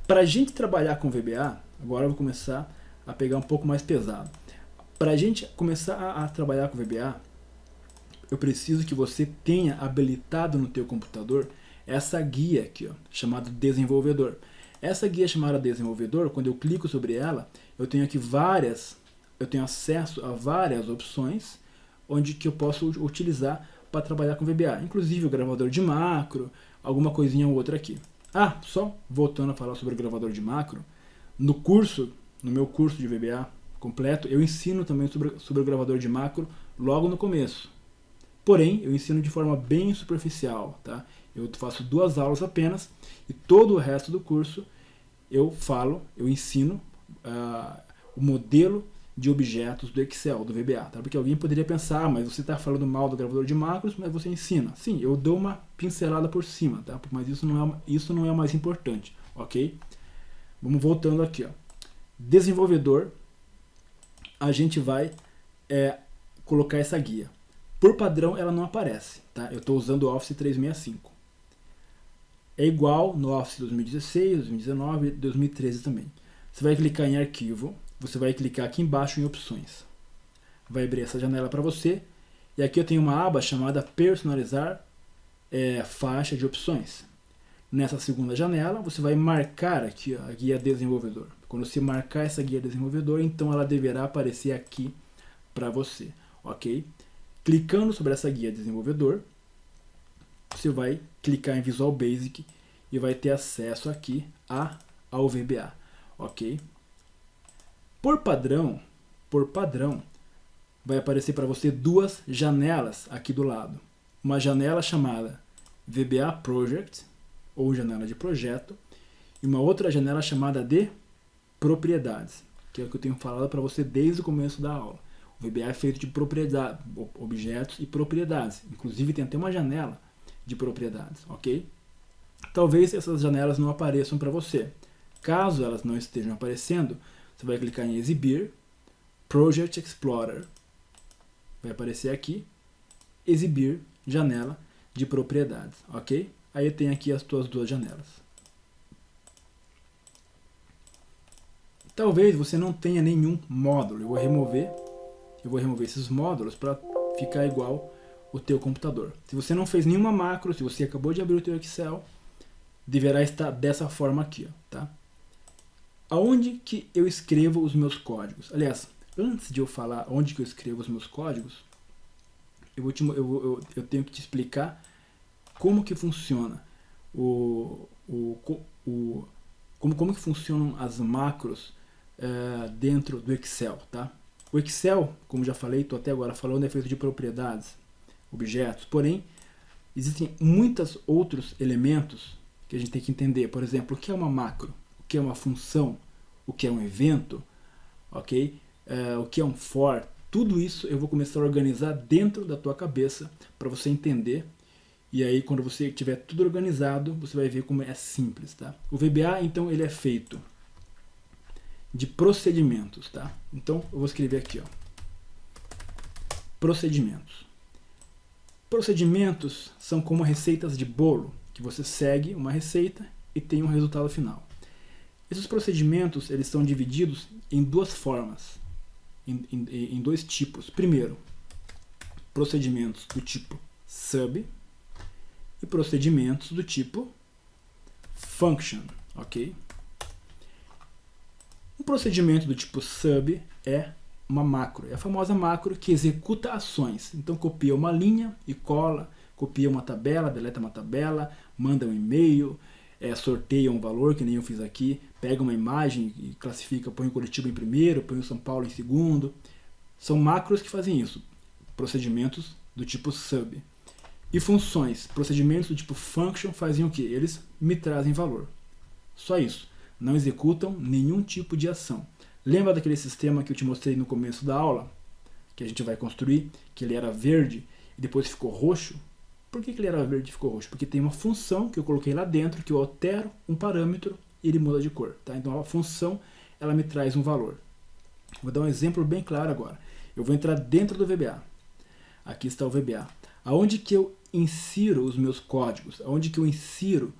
Para a gente trabalhar com VBA, agora eu vou começar a pegar um pouco mais pesado. Para a gente começar a trabalhar com VBA, eu preciso que você tenha habilitado no teu computador essa guia aqui, ó, chamada Desenvolvedor. Essa guia chamada Desenvolvedor, quando eu clico sobre ela, eu tenho acesso a várias opções onde que eu posso utilizar para trabalhar com VBA, inclusive o gravador de macro, alguma coisinha ou outra aqui. Ah, só voltando a falar sobre o gravador de macro, no meu curso de VBA completo, eu ensino também sobre o gravador de macro logo no começo. Porém, eu ensino de forma bem superficial, tá? Eu faço 2 aulas apenas e todo o resto do curso eu ensino o modelo de objetos do Excel, do VBA, tá? Porque alguém poderia pensar, mas você está falando mal do gravador de macros, mas você ensina. Sim, eu dou uma pincelada por cima, tá? Mas isso não é o mais importante, ok? Vamos voltando aqui, ó. Desenvolvedor, a gente vai colocar essa guia. Por padrão, ela não aparece, tá? Eu estou usando o Office 365. É igual no Office 2016, 2019, 2013 também. Você vai clicar em arquivo, você vai clicar aqui embaixo em opções. Vai abrir essa janela para você. E aqui eu tenho uma aba chamada personalizar faixa de opções. Nessa segunda janela, você vai marcar aqui a guia desenvolvedor. Quando você marcar essa guia desenvolvedor, então ela deverá aparecer aqui para você, ok? Clicando sobre essa guia desenvolvedor, você vai clicar em Visual Basic e vai ter acesso aqui ao VBA, ok? Por padrão, vai aparecer para você duas janelas aqui do lado. Uma janela chamada VBA Project, ou janela de projeto, e uma outra janela chamada de propriedades, que é o que eu tenho falado para você desde o começo da aula. O VBA é feito de propriedades, objetos e propriedades. Inclusive tem até uma janela de propriedades, ok? Talvez essas janelas não apareçam para você. Caso elas não estejam aparecendo, você vai clicar em exibir, Project Explorer, vai aparecer aqui, exibir janela de propriedades, ok? Aí tem aqui as tuas duas janelas. Talvez você não tenha nenhum módulo. Eu vou remover esses módulos para ficar igual o teu computador. Se você não fez nenhuma macro, se você acabou de abrir o teu Excel, deverá estar dessa forma aqui, ó, tá? Aonde que eu escrevo os meus códigos? Aliás, antes de eu falar onde que eu escrevo os meus códigos, eu tenho que te explicar como que funciona como que funcionam as macros dentro do Excel, tá? O Excel, como já falei, estou até agora falando, é feito de propriedades, objetos, porém, existem muitos outros elementos que a gente tem que entender. Por exemplo, o que é uma macro, o que é uma função, o que é um evento, ok? O que é um for, tudo isso eu vou começar a organizar dentro da tua cabeça para você entender. E aí, quando você tiver tudo organizado, você vai ver como é simples, tá? O VBA, então, ele é feito de procedimentos, tá? Então, eu vou escrever aqui, ó. Procedimentos. Procedimentos são como receitas de bolo, que você segue uma receita e tem um resultado final. Esses procedimentos, eles são divididos em duas formas, em dois tipos. Primeiro, procedimentos do tipo sub, e procedimentos do tipo function, ok? Um procedimento do tipo sub é uma macro, é a famosa macro que executa ações. Então copia uma linha e cola, copia uma tabela, deleta uma tabela, manda um e-mail, sorteia um valor, que nem eu fiz aqui, pega uma imagem e classifica, põe o Curitiba em primeiro, põe o São Paulo em segundo. São macros que fazem isso, procedimentos do tipo sub. E funções, procedimentos do tipo function fazem o que? Eles me trazem valor. Só isso. Não executam nenhum tipo de ação. Lembra daquele sistema que eu te mostrei no começo da aula? Que a gente vai construir, que ele era verde e depois ficou roxo? Por que ele era verde e ficou roxo? Porque tem uma função que eu coloquei lá dentro, que eu altero um parâmetro e ele muda de cor. Tá? Então a função, ela me traz um valor. Vou dar um exemplo bem claro agora. Eu vou entrar dentro do VBA. Aqui está o VBA. Aonde que eu insiro os meus códigos? Aonde que eu insiro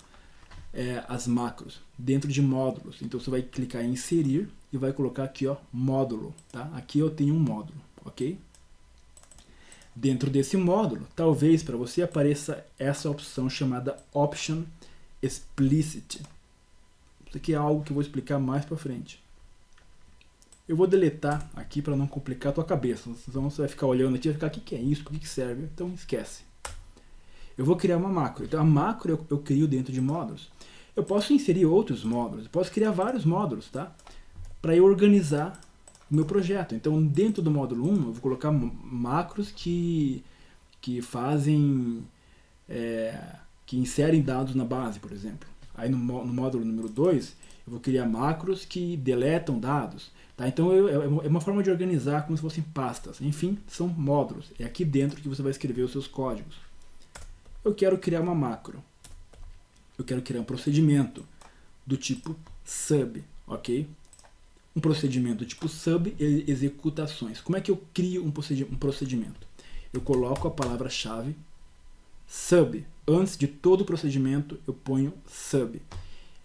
as macros? Dentro de módulos. Então você vai clicar em inserir e vai colocar aqui, ó, módulo. Tá? Aqui eu tenho um módulo, ok? Dentro desse módulo, talvez para você apareça essa opção chamada Option Explicit. Isso aqui é algo que eu vou explicar mais para frente. Eu vou deletar aqui para não complicar a tua cabeça. Senão você vai ficar olhando aqui e vai ficar, o que é isso? Por que serve? Então esquece. Eu vou criar uma macro. Então a macro eu crio dentro de módulos. Eu posso inserir outros módulos. Eu posso criar vários módulos, tá? Para eu organizar o meu projeto. Então dentro do módulo 1 eu vou colocar macros que fazem... que inserem dados na base, por exemplo. Aí no módulo número 2, eu vou criar macros que deletam dados. Tá? Então é uma forma de organizar como se fossem pastas. Enfim, são módulos. É aqui dentro que você vai escrever os seus códigos. Eu quero criar uma macro. Eu quero criar um procedimento do tipo sub, ok? Um procedimento do tipo sub executa ações. Como é que eu crio um procedimento? Eu coloco a palavra-chave sub. Antes de todo o procedimento, eu ponho sub.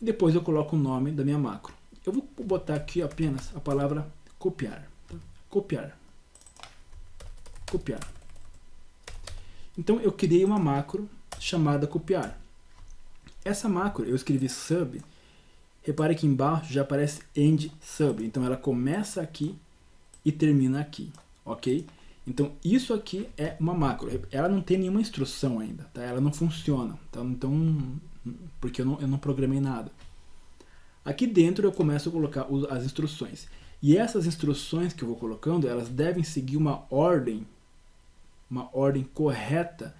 E depois eu coloco o nome da minha macro. Eu vou botar aqui apenas a palavra copiar. Tá? Copiar. Copiar. Então eu criei uma macro chamada copiar. Essa macro eu escrevi sub. Repare que embaixo já aparece end sub. Então ela começa aqui e termina aqui. Ok? Então isso aqui é uma macro. Ela não tem nenhuma instrução ainda. Tá? Ela não funciona. Tá? Então, porque eu não programei nada. Aqui dentro eu começo a colocar as instruções. E essas instruções que eu vou colocando, elas devem seguir uma ordem correta,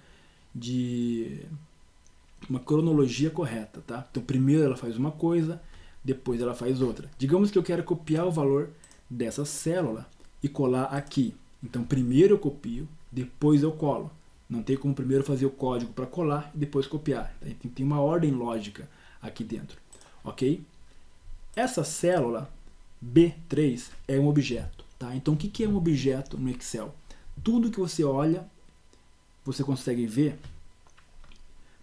uma cronologia correta. Tá? Então primeiro ela faz uma coisa, depois ela faz outra. Digamos que eu quero copiar o valor dessa célula e colar aqui. Então primeiro eu copio, depois eu colo. Não tem como primeiro fazer o código para colar e depois copiar. Tem uma ordem lógica aqui dentro. Ok? Essa célula B3 é um objeto. Tá? Então o que é um objeto no Excel? Tudo que você olha, você consegue ver,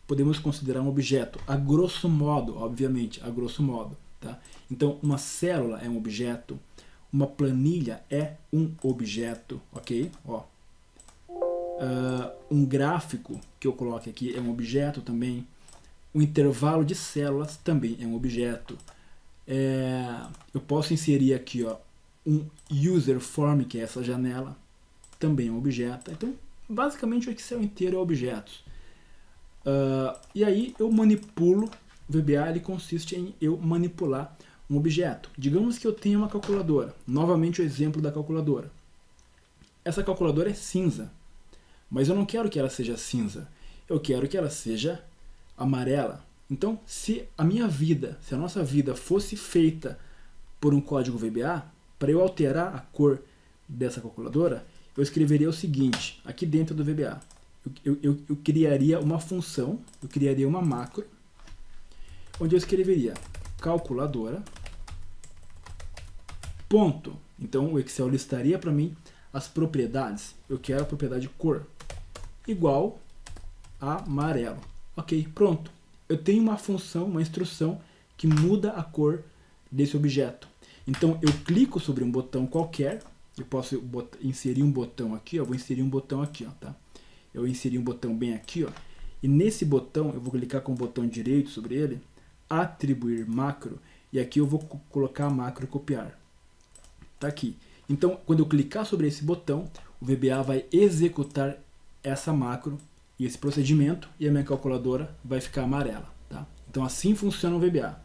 podemos considerar um objeto. A grosso modo, obviamente, a grosso modo. Tá? Então uma célula é um objeto, uma planilha é um objeto. Ok? Ó. Um gráfico que eu coloque aqui é um objeto também. Um intervalo de células também é um objeto. Eu posso inserir aqui um user form, que é essa janela, também é um objeto. Então, basicamente o Excel inteiro é objetos. E aí eu manipulo, o VBA ele consiste em eu manipular um objeto. Digamos que eu tenha uma calculadora. Novamente o exemplo da calculadora. Essa calculadora é cinza, mas eu não quero que ela seja cinza. Eu quero que ela seja amarela. Então, se a nossa vida fosse feita por um código VBA, para eu alterar a cor dessa calculadora, eu escreveria o seguinte, aqui dentro do VBA. Eu criaria uma função, eu criaria uma macro, onde eu escreveria calculadora, ponto. Então, o Excel listaria para mim as propriedades. Eu quero a propriedade cor, igual a amarelo. Ok, pronto. Eu tenho uma função, uma instrução que muda a cor desse objeto. Então eu clico sobre um botão qualquer, eu posso inserir um botão aqui, eu vou inserir um botão aqui, ó, tá? Eu inseri um botão bem aqui, ó, e nesse botão eu vou clicar com o botão direito sobre ele, atribuir macro, e aqui eu vou colocar a macro copiar. Tá aqui. Então quando eu clicar sobre esse botão, o VBA vai executar essa macro e esse procedimento, e a minha calculadora vai ficar amarela. Tá? Então assim funciona o VBA.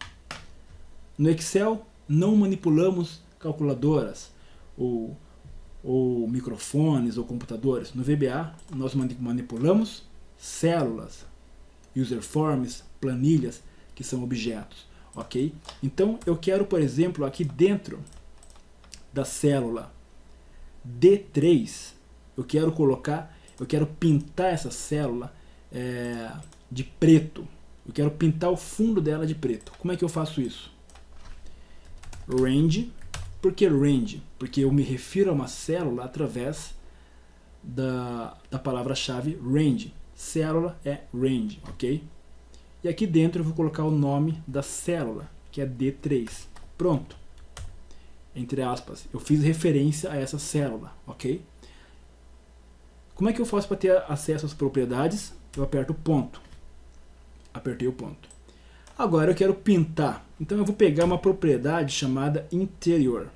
No Excel não manipulamos calculadoras, ou microfones, ou computadores. No VBA nós manipulamos células, user forms, planilhas, que são objetos. Ok? Então eu quero, por exemplo, aqui dentro da célula D3, eu quero pintar essa célula de preto. Eu quero pintar o fundo dela de preto. Como é que eu faço isso? Range. Por que range? Porque eu me refiro a uma célula através da palavra-chave range. Célula é range, ok? E aqui dentro eu vou colocar o nome da célula, que é D3. Pronto. Entre aspas, eu fiz referência a essa célula, ok? Como é que eu faço para ter acesso às propriedades? Eu aperto o ponto. Apertei o ponto. Agora eu quero pintar. Então eu vou pegar uma propriedade chamada interior.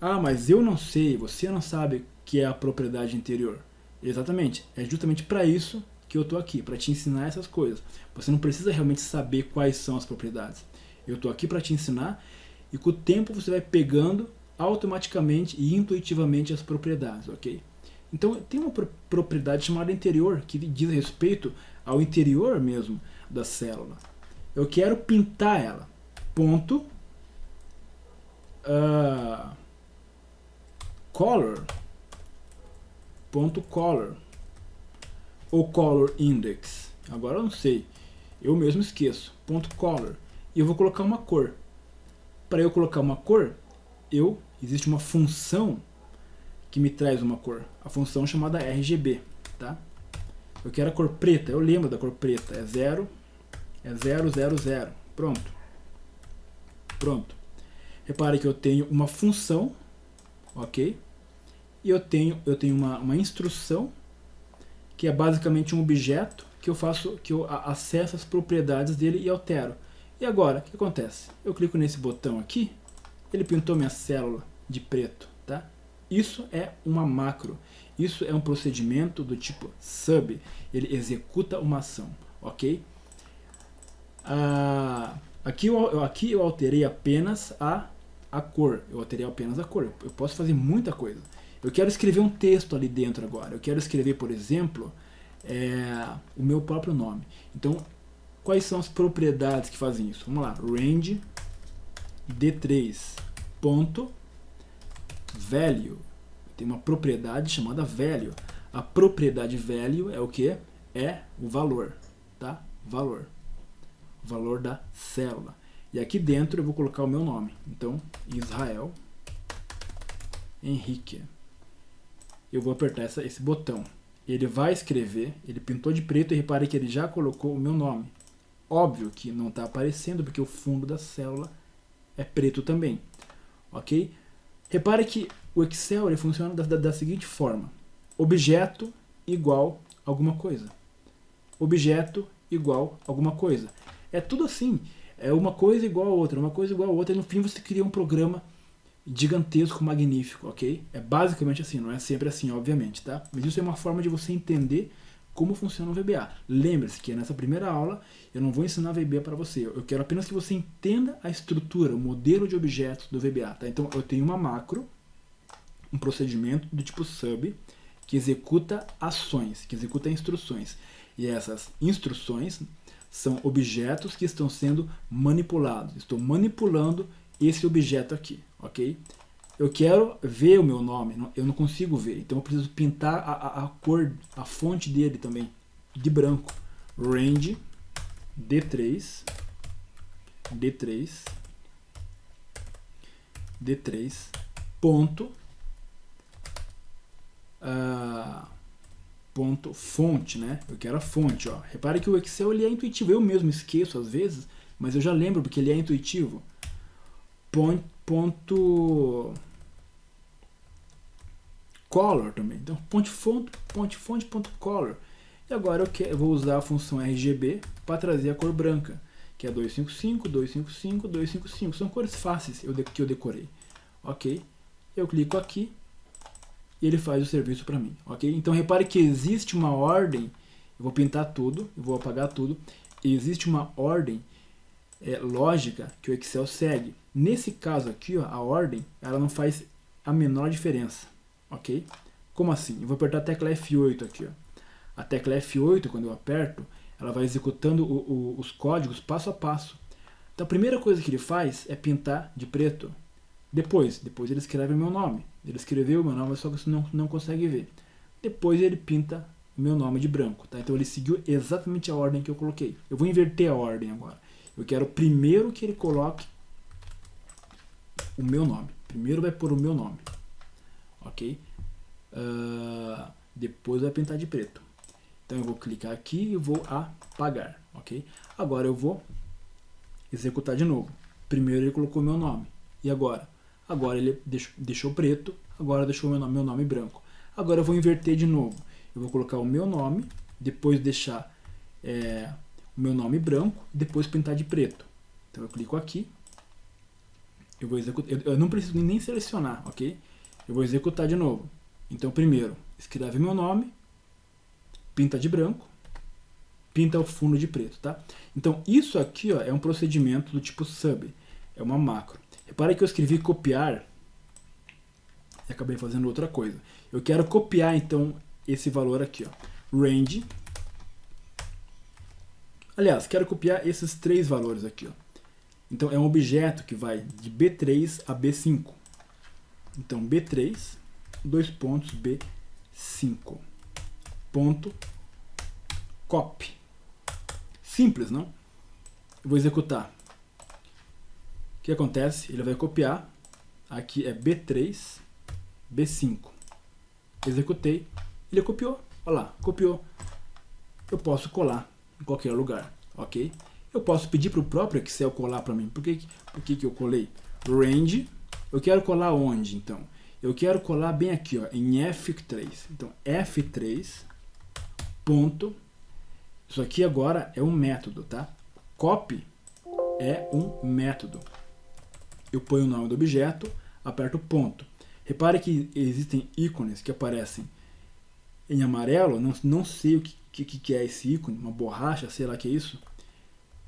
Ah, mas eu não sei, você não sabe o que é a propriedade interior. Exatamente, é justamente para isso que eu estou aqui, para te ensinar essas coisas. Você não precisa realmente saber quais são as propriedades. Eu estou aqui para te ensinar e com o tempo você vai pegando automaticamente e intuitivamente as propriedades, ok? Então tem uma propriedade chamada interior, que diz respeito ao interior mesmo da célula. eu quero pintar ela. Ponto color, ponto color, ou color index, agora eu não sei, eu mesmo esqueço, ponto color, e eu vou colocar uma cor. Para eu colocar uma cor, existe uma função que me traz uma cor, a função chamada RGB, tá? Eu quero a cor preta, eu lembro da cor preta, é 0, 0, 0, pronto. Pronto. Repare que eu tenho uma função, ok? E eu tenho uma instrução, que é basicamente um objeto que eu acesso as propriedades dele e altero. E agora, o que acontece? Eu clico nesse botão aqui, ele pintou minha célula de preto, tá? Isso é uma macro. Isso é um procedimento do tipo sub. Ele executa uma ação, ok? Aqui eu alterei apenas a cor. Eu alterei apenas a cor. Eu posso fazer muita coisa. Eu quero escrever um texto ali dentro agora. Eu quero escrever, por exemplo, o meu próprio nome. Então, quais são as propriedades que fazem isso? Vamos lá. Range d3 ponto value. Tem uma propriedade chamada value. A propriedade value é o que? É o valor, tá? Valor. O valor da célula. E aqui dentro eu vou colocar o meu nome. Então, Israel Henrique. Eu vou apertar esse botão. Ele vai escrever, ele pintou de preto e repare que ele já colocou o meu nome. Óbvio que não está aparecendo porque o fundo da célula é preto também. Ok? Repare que o Excel ele funciona da seguinte forma. Objeto igual alguma coisa. Objeto igual alguma coisa. É tudo assim. É uma coisa igual a outra, uma coisa igual a outra. E no fim você cria um programa gigantesco, magnífico, ok? É basicamente assim, não é sempre assim, obviamente, tá? Mas isso é uma forma de você entender como funciona o VBA. Lembre-se que nessa primeira aula eu não vou ensinar VBA para você. Eu quero apenas que você entenda a estrutura, o modelo de objetos do VBA, tá? Então eu tenho uma macro, um procedimento do tipo sub, que executa ações, que executa instruções. E essas instruções são objetos que estão sendo manipulados. Estou manipulando esse objeto aqui, ok? Eu quero ver o meu nome, eu não consigo ver, então eu preciso pintar a cor, a fonte dele também, de branco. Range D3 ponto ponto fonte, né? Eu quero a fonte, ó. Repare que o Excel ele é intuitivo, eu mesmo esqueço às vezes, mas eu já lembro porque ele é intuitivo. Ponto color também. Então, fonte, ponto color. E agora eu vou usar a função RGB para trazer a cor branca, que é 255, 255, 255. São cores fáceis que eu decorei. Ok? Eu clico aqui e ele faz o serviço para mim. Ok? Então, repare que existe uma ordem. Eu vou pintar tudo, eu vou apagar tudo. Existe uma ordem lógica que o Excel segue. Nesse caso aqui, ó, a ordem ela não faz a menor diferença, ok? Como assim? Eu vou apertar a tecla F8 aqui, ó. A tecla F8, quando eu aperto, ela vai executando os códigos passo a passo. Então a primeira coisa que ele faz é pintar de preto. Depois ele escreve o meu nome. Ele escreveu o meu nome, só que você não consegue ver. Depois ele pinta o meu nome de branco, tá? Então ele seguiu exatamente a ordem que eu coloquei. Eu vou inverter a ordem agora. Eu quero primeiro que ele coloque o meu nome. Primeiro vai pôr o meu nome. Ok? Depois vai pintar de preto. Então eu vou clicar aqui e vou apagar. Ok? Agora eu vou executar de novo. Primeiro ele colocou o meu nome. E agora? Agora ele deixou preto. Agora deixou meu nome branco. Agora eu vou inverter de novo. Eu vou colocar o meu nome. Depois deixar o meu nome branco, depois pintar de preto. Então eu clico aqui, eu vou executar, eu não preciso nem selecionar, ok? Eu vou executar de novo. Então primeiro, escreve meu nome, pinta de branco, pinta o fundo de preto, tá? Então isso aqui, ó, é um procedimento do tipo sub, é uma macro. Repare que eu escrevi copiar e acabei fazendo outra coisa. Eu quero copiar então esse valor aqui, ó, range Aliás, quero copiar esses 3 valores aqui. Ó. Então, é um objeto que vai de B3 a B5. Então, B3, 2 pontos, B5. Ponto, copy. Simples, não? Eu vou executar. O que acontece? Ele vai copiar. Aqui é B3, B5. Executei. Ele copiou. Olha lá, copiou. Eu posso colar em qualquer lugar, ok? Eu posso pedir para o próprio Excel colar para mim. Por que eu colei? Range. Eu quero colar onde, então? Eu quero colar bem aqui, ó, em F3. Então, F3, ponto. Isso aqui agora é um método, tá? Copy é um método. Eu ponho o nome do objeto, aperto ponto. Repare que existem ícones que aparecem em amarelo, não sei o que é esse ícone, uma borracha, sei lá o que é isso.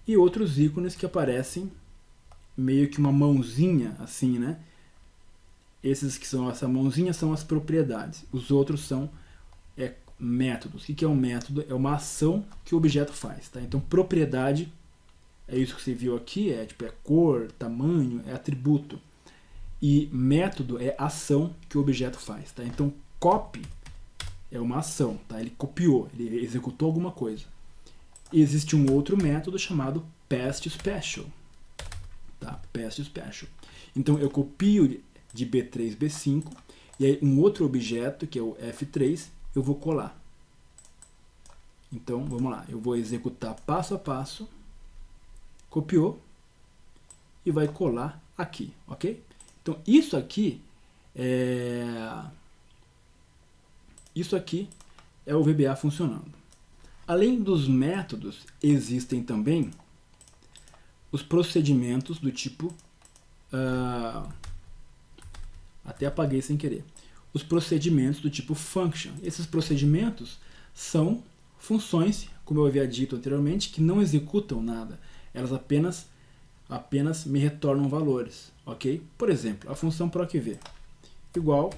E outros ícones que aparecem meio que uma mãozinha, assim, né? Esses que são essa mãozinha são as propriedades. Os outros são métodos. O que é um método? É uma ação que o objeto faz, tá? Então, propriedade é isso que você viu aqui, é cor, tamanho, é atributo. E método é ação que o objeto faz, tá? Então, copy é uma ação, tá? Ele copiou, ele executou alguma coisa. E existe um outro método chamado PastSpecial, tá? PastSpecial. Então, eu copio de B3, B5, e aí um outro objeto, que é o F3, eu vou colar. Então, vamos lá. Eu vou executar passo a passo. Copiou. E vai colar aqui, ok? Então, isso aqui é o VBA funcionando. Além dos métodos, existem também os procedimentos do tipo... até apaguei sem querer. Os procedimentos do tipo function. Esses procedimentos são funções, como eu havia dito anteriormente, que não executam nada. Elas apenas me retornam valores, ok? Por exemplo, a função procv igual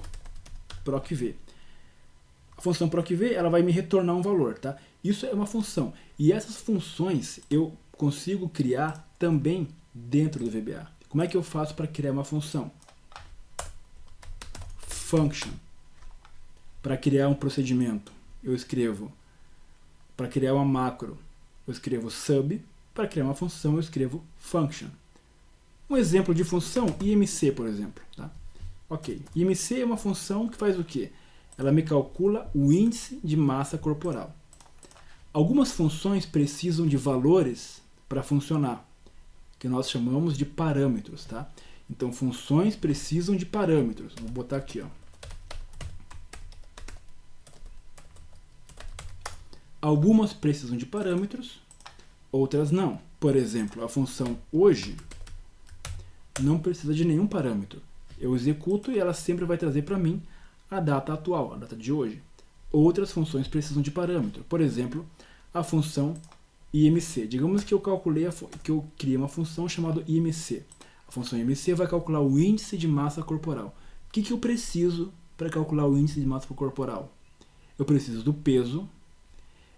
procv. A função procv ela vai me retornar um valor, tá? Isso é uma função. E essas funções eu consigo criar também dentro do VBA. Como é que eu faço para criar uma função? Function. Para criar um procedimento, eu escrevo. Para criar uma macro, eu escrevo sub. Para criar uma função, eu escrevo function. Um exemplo de função, IMC, por exemplo. Tá? Ok. IMC é uma função que faz o quê? Ela me calcula o índice de massa corporal. Algumas funções precisam de valores para funcionar, que nós chamamos de parâmetros. Tá? Então, funções precisam de parâmetros. Vou botar aqui, ó. Algumas precisam de parâmetros, outras não. Por exemplo, a função hoje não precisa de nenhum parâmetro. Eu executo e ela sempre vai trazer para mim a data atual, a data de hoje. Outras funções precisam de parâmetro. Por exemplo, a função IMC. Digamos que eu criei uma função chamada IMC. A função IMC vai calcular o índice de massa corporal. O que eu preciso para calcular o índice de massa corporal? Eu preciso do peso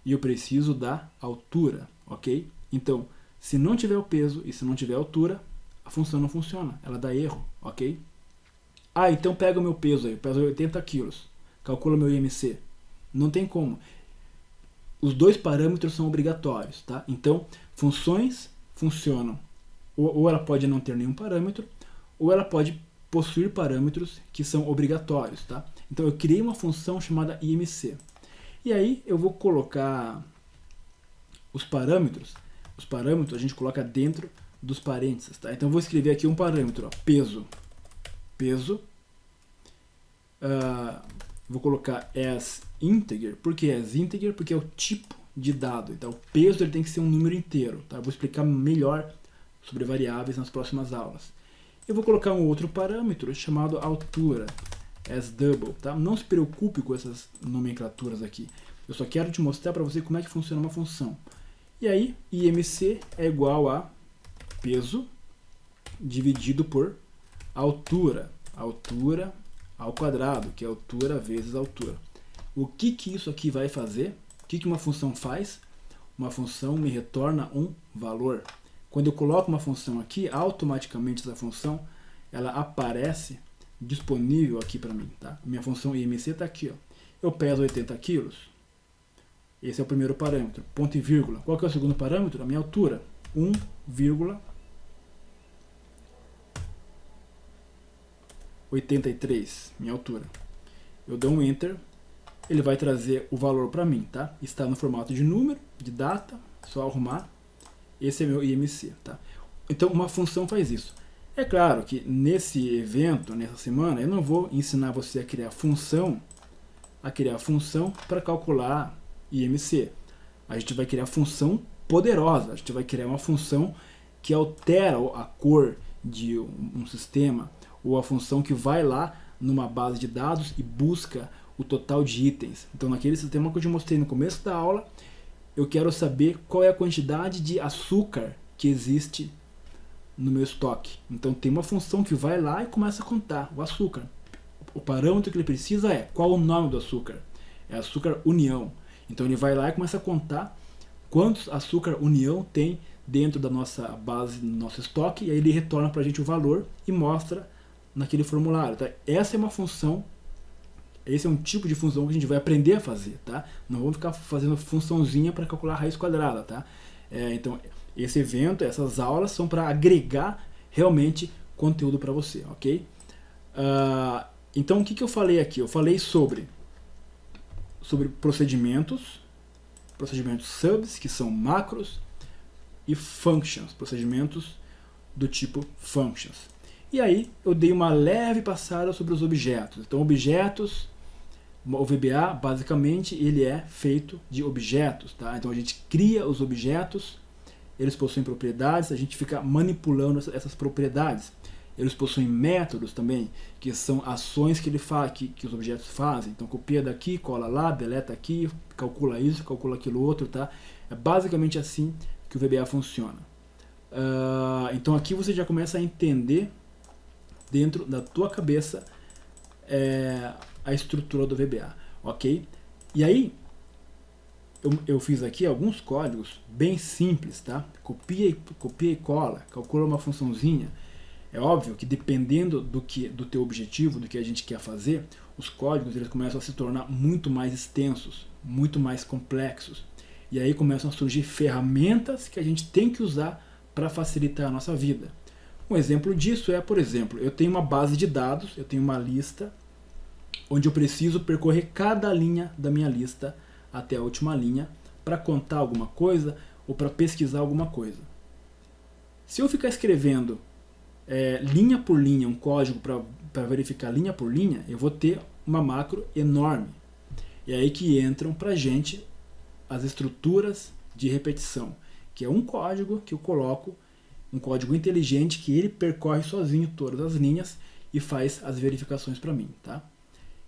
e eu preciso da altura, ok? Então, se não tiver o peso e se não tiver a altura, a função não funciona, ela dá erro, ok? Ah, então pega o meu peso aí, eu peso 80 quilos, calcula meu IMC. Não tem como. Os dois parâmetros são obrigatórios, tá? Então, funções funcionam. Ou ela pode não ter nenhum parâmetro, ou ela pode possuir parâmetros que são obrigatórios, tá? Então, eu criei uma função chamada IMC. E aí, eu vou colocar os parâmetros. Os parâmetros a gente coloca dentro dos parênteses, tá? Então, eu vou escrever aqui um parâmetro, ó, peso. Peso. Vou colocar as integer. Por que as integer? Porque é o tipo de dado. Então, o peso ele tem que ser um número inteiro, tá? Eu vou explicar melhor sobre variáveis nas próximas aulas. Eu vou colocar um outro parâmetro chamado altura, as double, tá? Não se preocupe com essas nomenclaturas aqui. Eu só quero te mostrar para você como é que funciona uma função. E aí, IMC é igual a peso dividido por altura. Altura ao quadrado, que é altura vezes altura. O que isso aqui vai fazer? O que uma função faz? uma função me retorna um valor. Quando eu coloco uma função aqui, automaticamente essa função ela aparece disponível aqui para mim. Tá? Minha função IMC está aqui. Ó. Eu peso 80 kg. Esse é o primeiro parâmetro. Ponto e vírgula. Qual que é o segundo parâmetro? A minha altura. 1,83. Minha altura. Eu dou um Enter. Ele vai trazer o valor para mim. Tá? Está no formato de número, de data. Só arrumar. Esse é meu IMC. Tá? Então, uma função faz isso. É claro que nesse evento, nessa semana, eu não vou ensinar você a criar função para calcular IMC. A gente vai criar função poderosa. A gente vai criar uma função que altera a cor de um sistema, ou a função que vai lá numa base de dados e busca o total de itens. Então, naquele sistema que eu te mostrei no começo da aula, eu quero saber qual é a quantidade de açúcar que existe no meu estoque. Então, tem uma função que vai lá e começa a contar o açúcar. O parâmetro que ele precisa é qual o nome do açúcar. É açúcar união. Então, ele vai lá e começa a contar quantos açúcar união tem dentro da nossa base, no nosso estoque, e aí ele retorna para a gente o valor e mostra naquele formulário. Tá? Essa é uma função. Esse é um tipo de função que a gente vai aprender a fazer, tá? Não vamos ficar fazendo funçãozinha para calcular a raiz quadrada, tá? Então, esse evento, essas aulas são para agregar realmente conteúdo para você, ok? Então, o que eu falei aqui? Eu falei sobre procedimentos subs, que são macros, e functions, procedimentos do tipo functions. E aí, eu dei uma leve passada sobre os objetos. Então, objetos, o VBA, basicamente, ele é feito de objetos. Tá? Então, a gente cria os objetos, eles possuem propriedades, a gente fica manipulando essas propriedades. Eles possuem métodos também, que são ações que que os objetos fazem. Então, copia daqui, cola lá, deleta aqui, calcula isso, calcula aquilo outro. Tá? É basicamente assim que o VBA funciona. Então, aqui você já começa a entender dentro da tua cabeça a estrutura do VBA, ok? E aí, eu fiz aqui alguns códigos bem simples, tá? Copia e cola, calcula uma funçãozinha. É óbvio que dependendo do teu objetivo, do que a gente quer fazer, os códigos eles começam a se tornar muito mais extensos, muito mais complexos. E aí começam a surgir ferramentas que a gente tem que usar para facilitar a nossa vida. Um exemplo disso é, por exemplo, eu tenho uma base de dados, eu tenho uma lista, onde eu preciso percorrer cada linha da minha lista até a última linha para contar alguma coisa ou para pesquisar alguma coisa. Se eu ficar escrevendo linha por linha, um código para verificar linha por linha, eu vou ter uma macro enorme. É aí que entram para a gente as estruturas de repetição, que é um código que eu coloco, um código inteligente que ele percorre sozinho todas as linhas e faz as verificações para mim. Tá?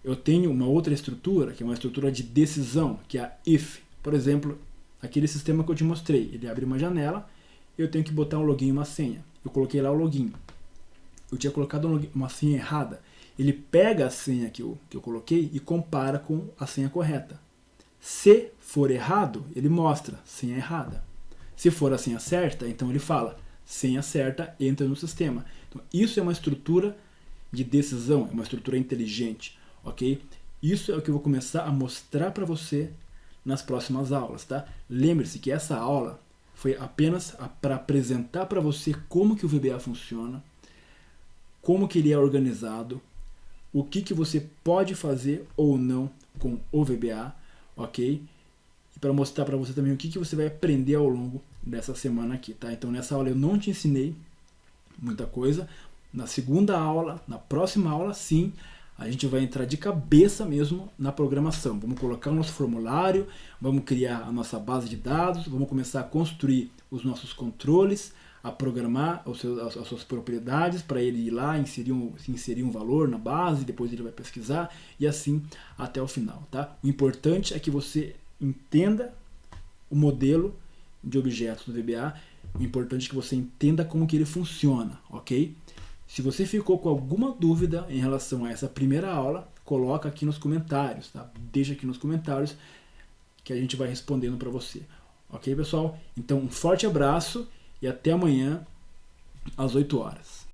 Eu tenho uma outra estrutura, que é uma estrutura de decisão, que é a if. Por exemplo, aquele sistema que eu te mostrei, ele abre uma janela, eu tenho que botar um login e uma senha. Eu coloquei lá o login. Eu tinha colocado uma senha errada. Ele pega a senha que eu coloquei e compara com a senha correta. Se for errado, ele mostra senha errada. Se for a senha certa, então ele fala senha certa, entra no sistema. Então, isso é uma estrutura de decisão, é uma estrutura inteligente. Ok? Isso é o que eu vou começar a mostrar para você nas próximas aulas. Tá? Lembre-se que essa aula foi apenas para apresentar para você como que o VBA funciona, como que ele é organizado, o que você pode fazer ou não com o VBA, ok? E para mostrar para você também o que você vai aprender ao longo dessa semana aqui, tá? Então nessa aula eu não te ensinei muita coisa. Na segunda aula, na próxima aula, sim, a gente vai entrar de cabeça mesmo na programação. Vamos colocar o nosso formulário, vamos criar a nossa base de dados, vamos começar a construir os nossos controles, a programar as suas propriedades para ele ir lá, inserir um valor na base, depois ele vai pesquisar e assim até o final. Tá? O importante é que você entenda o modelo de objetos do VBA, o importante é que você entenda como que ele funciona, ok? Se você ficou com alguma dúvida em relação a essa primeira aula, coloca aqui nos comentários, tá? Deixa aqui nos comentários que a gente vai respondendo para você, Ok, pessoal? Então, um forte abraço e até amanhã às 8 horas.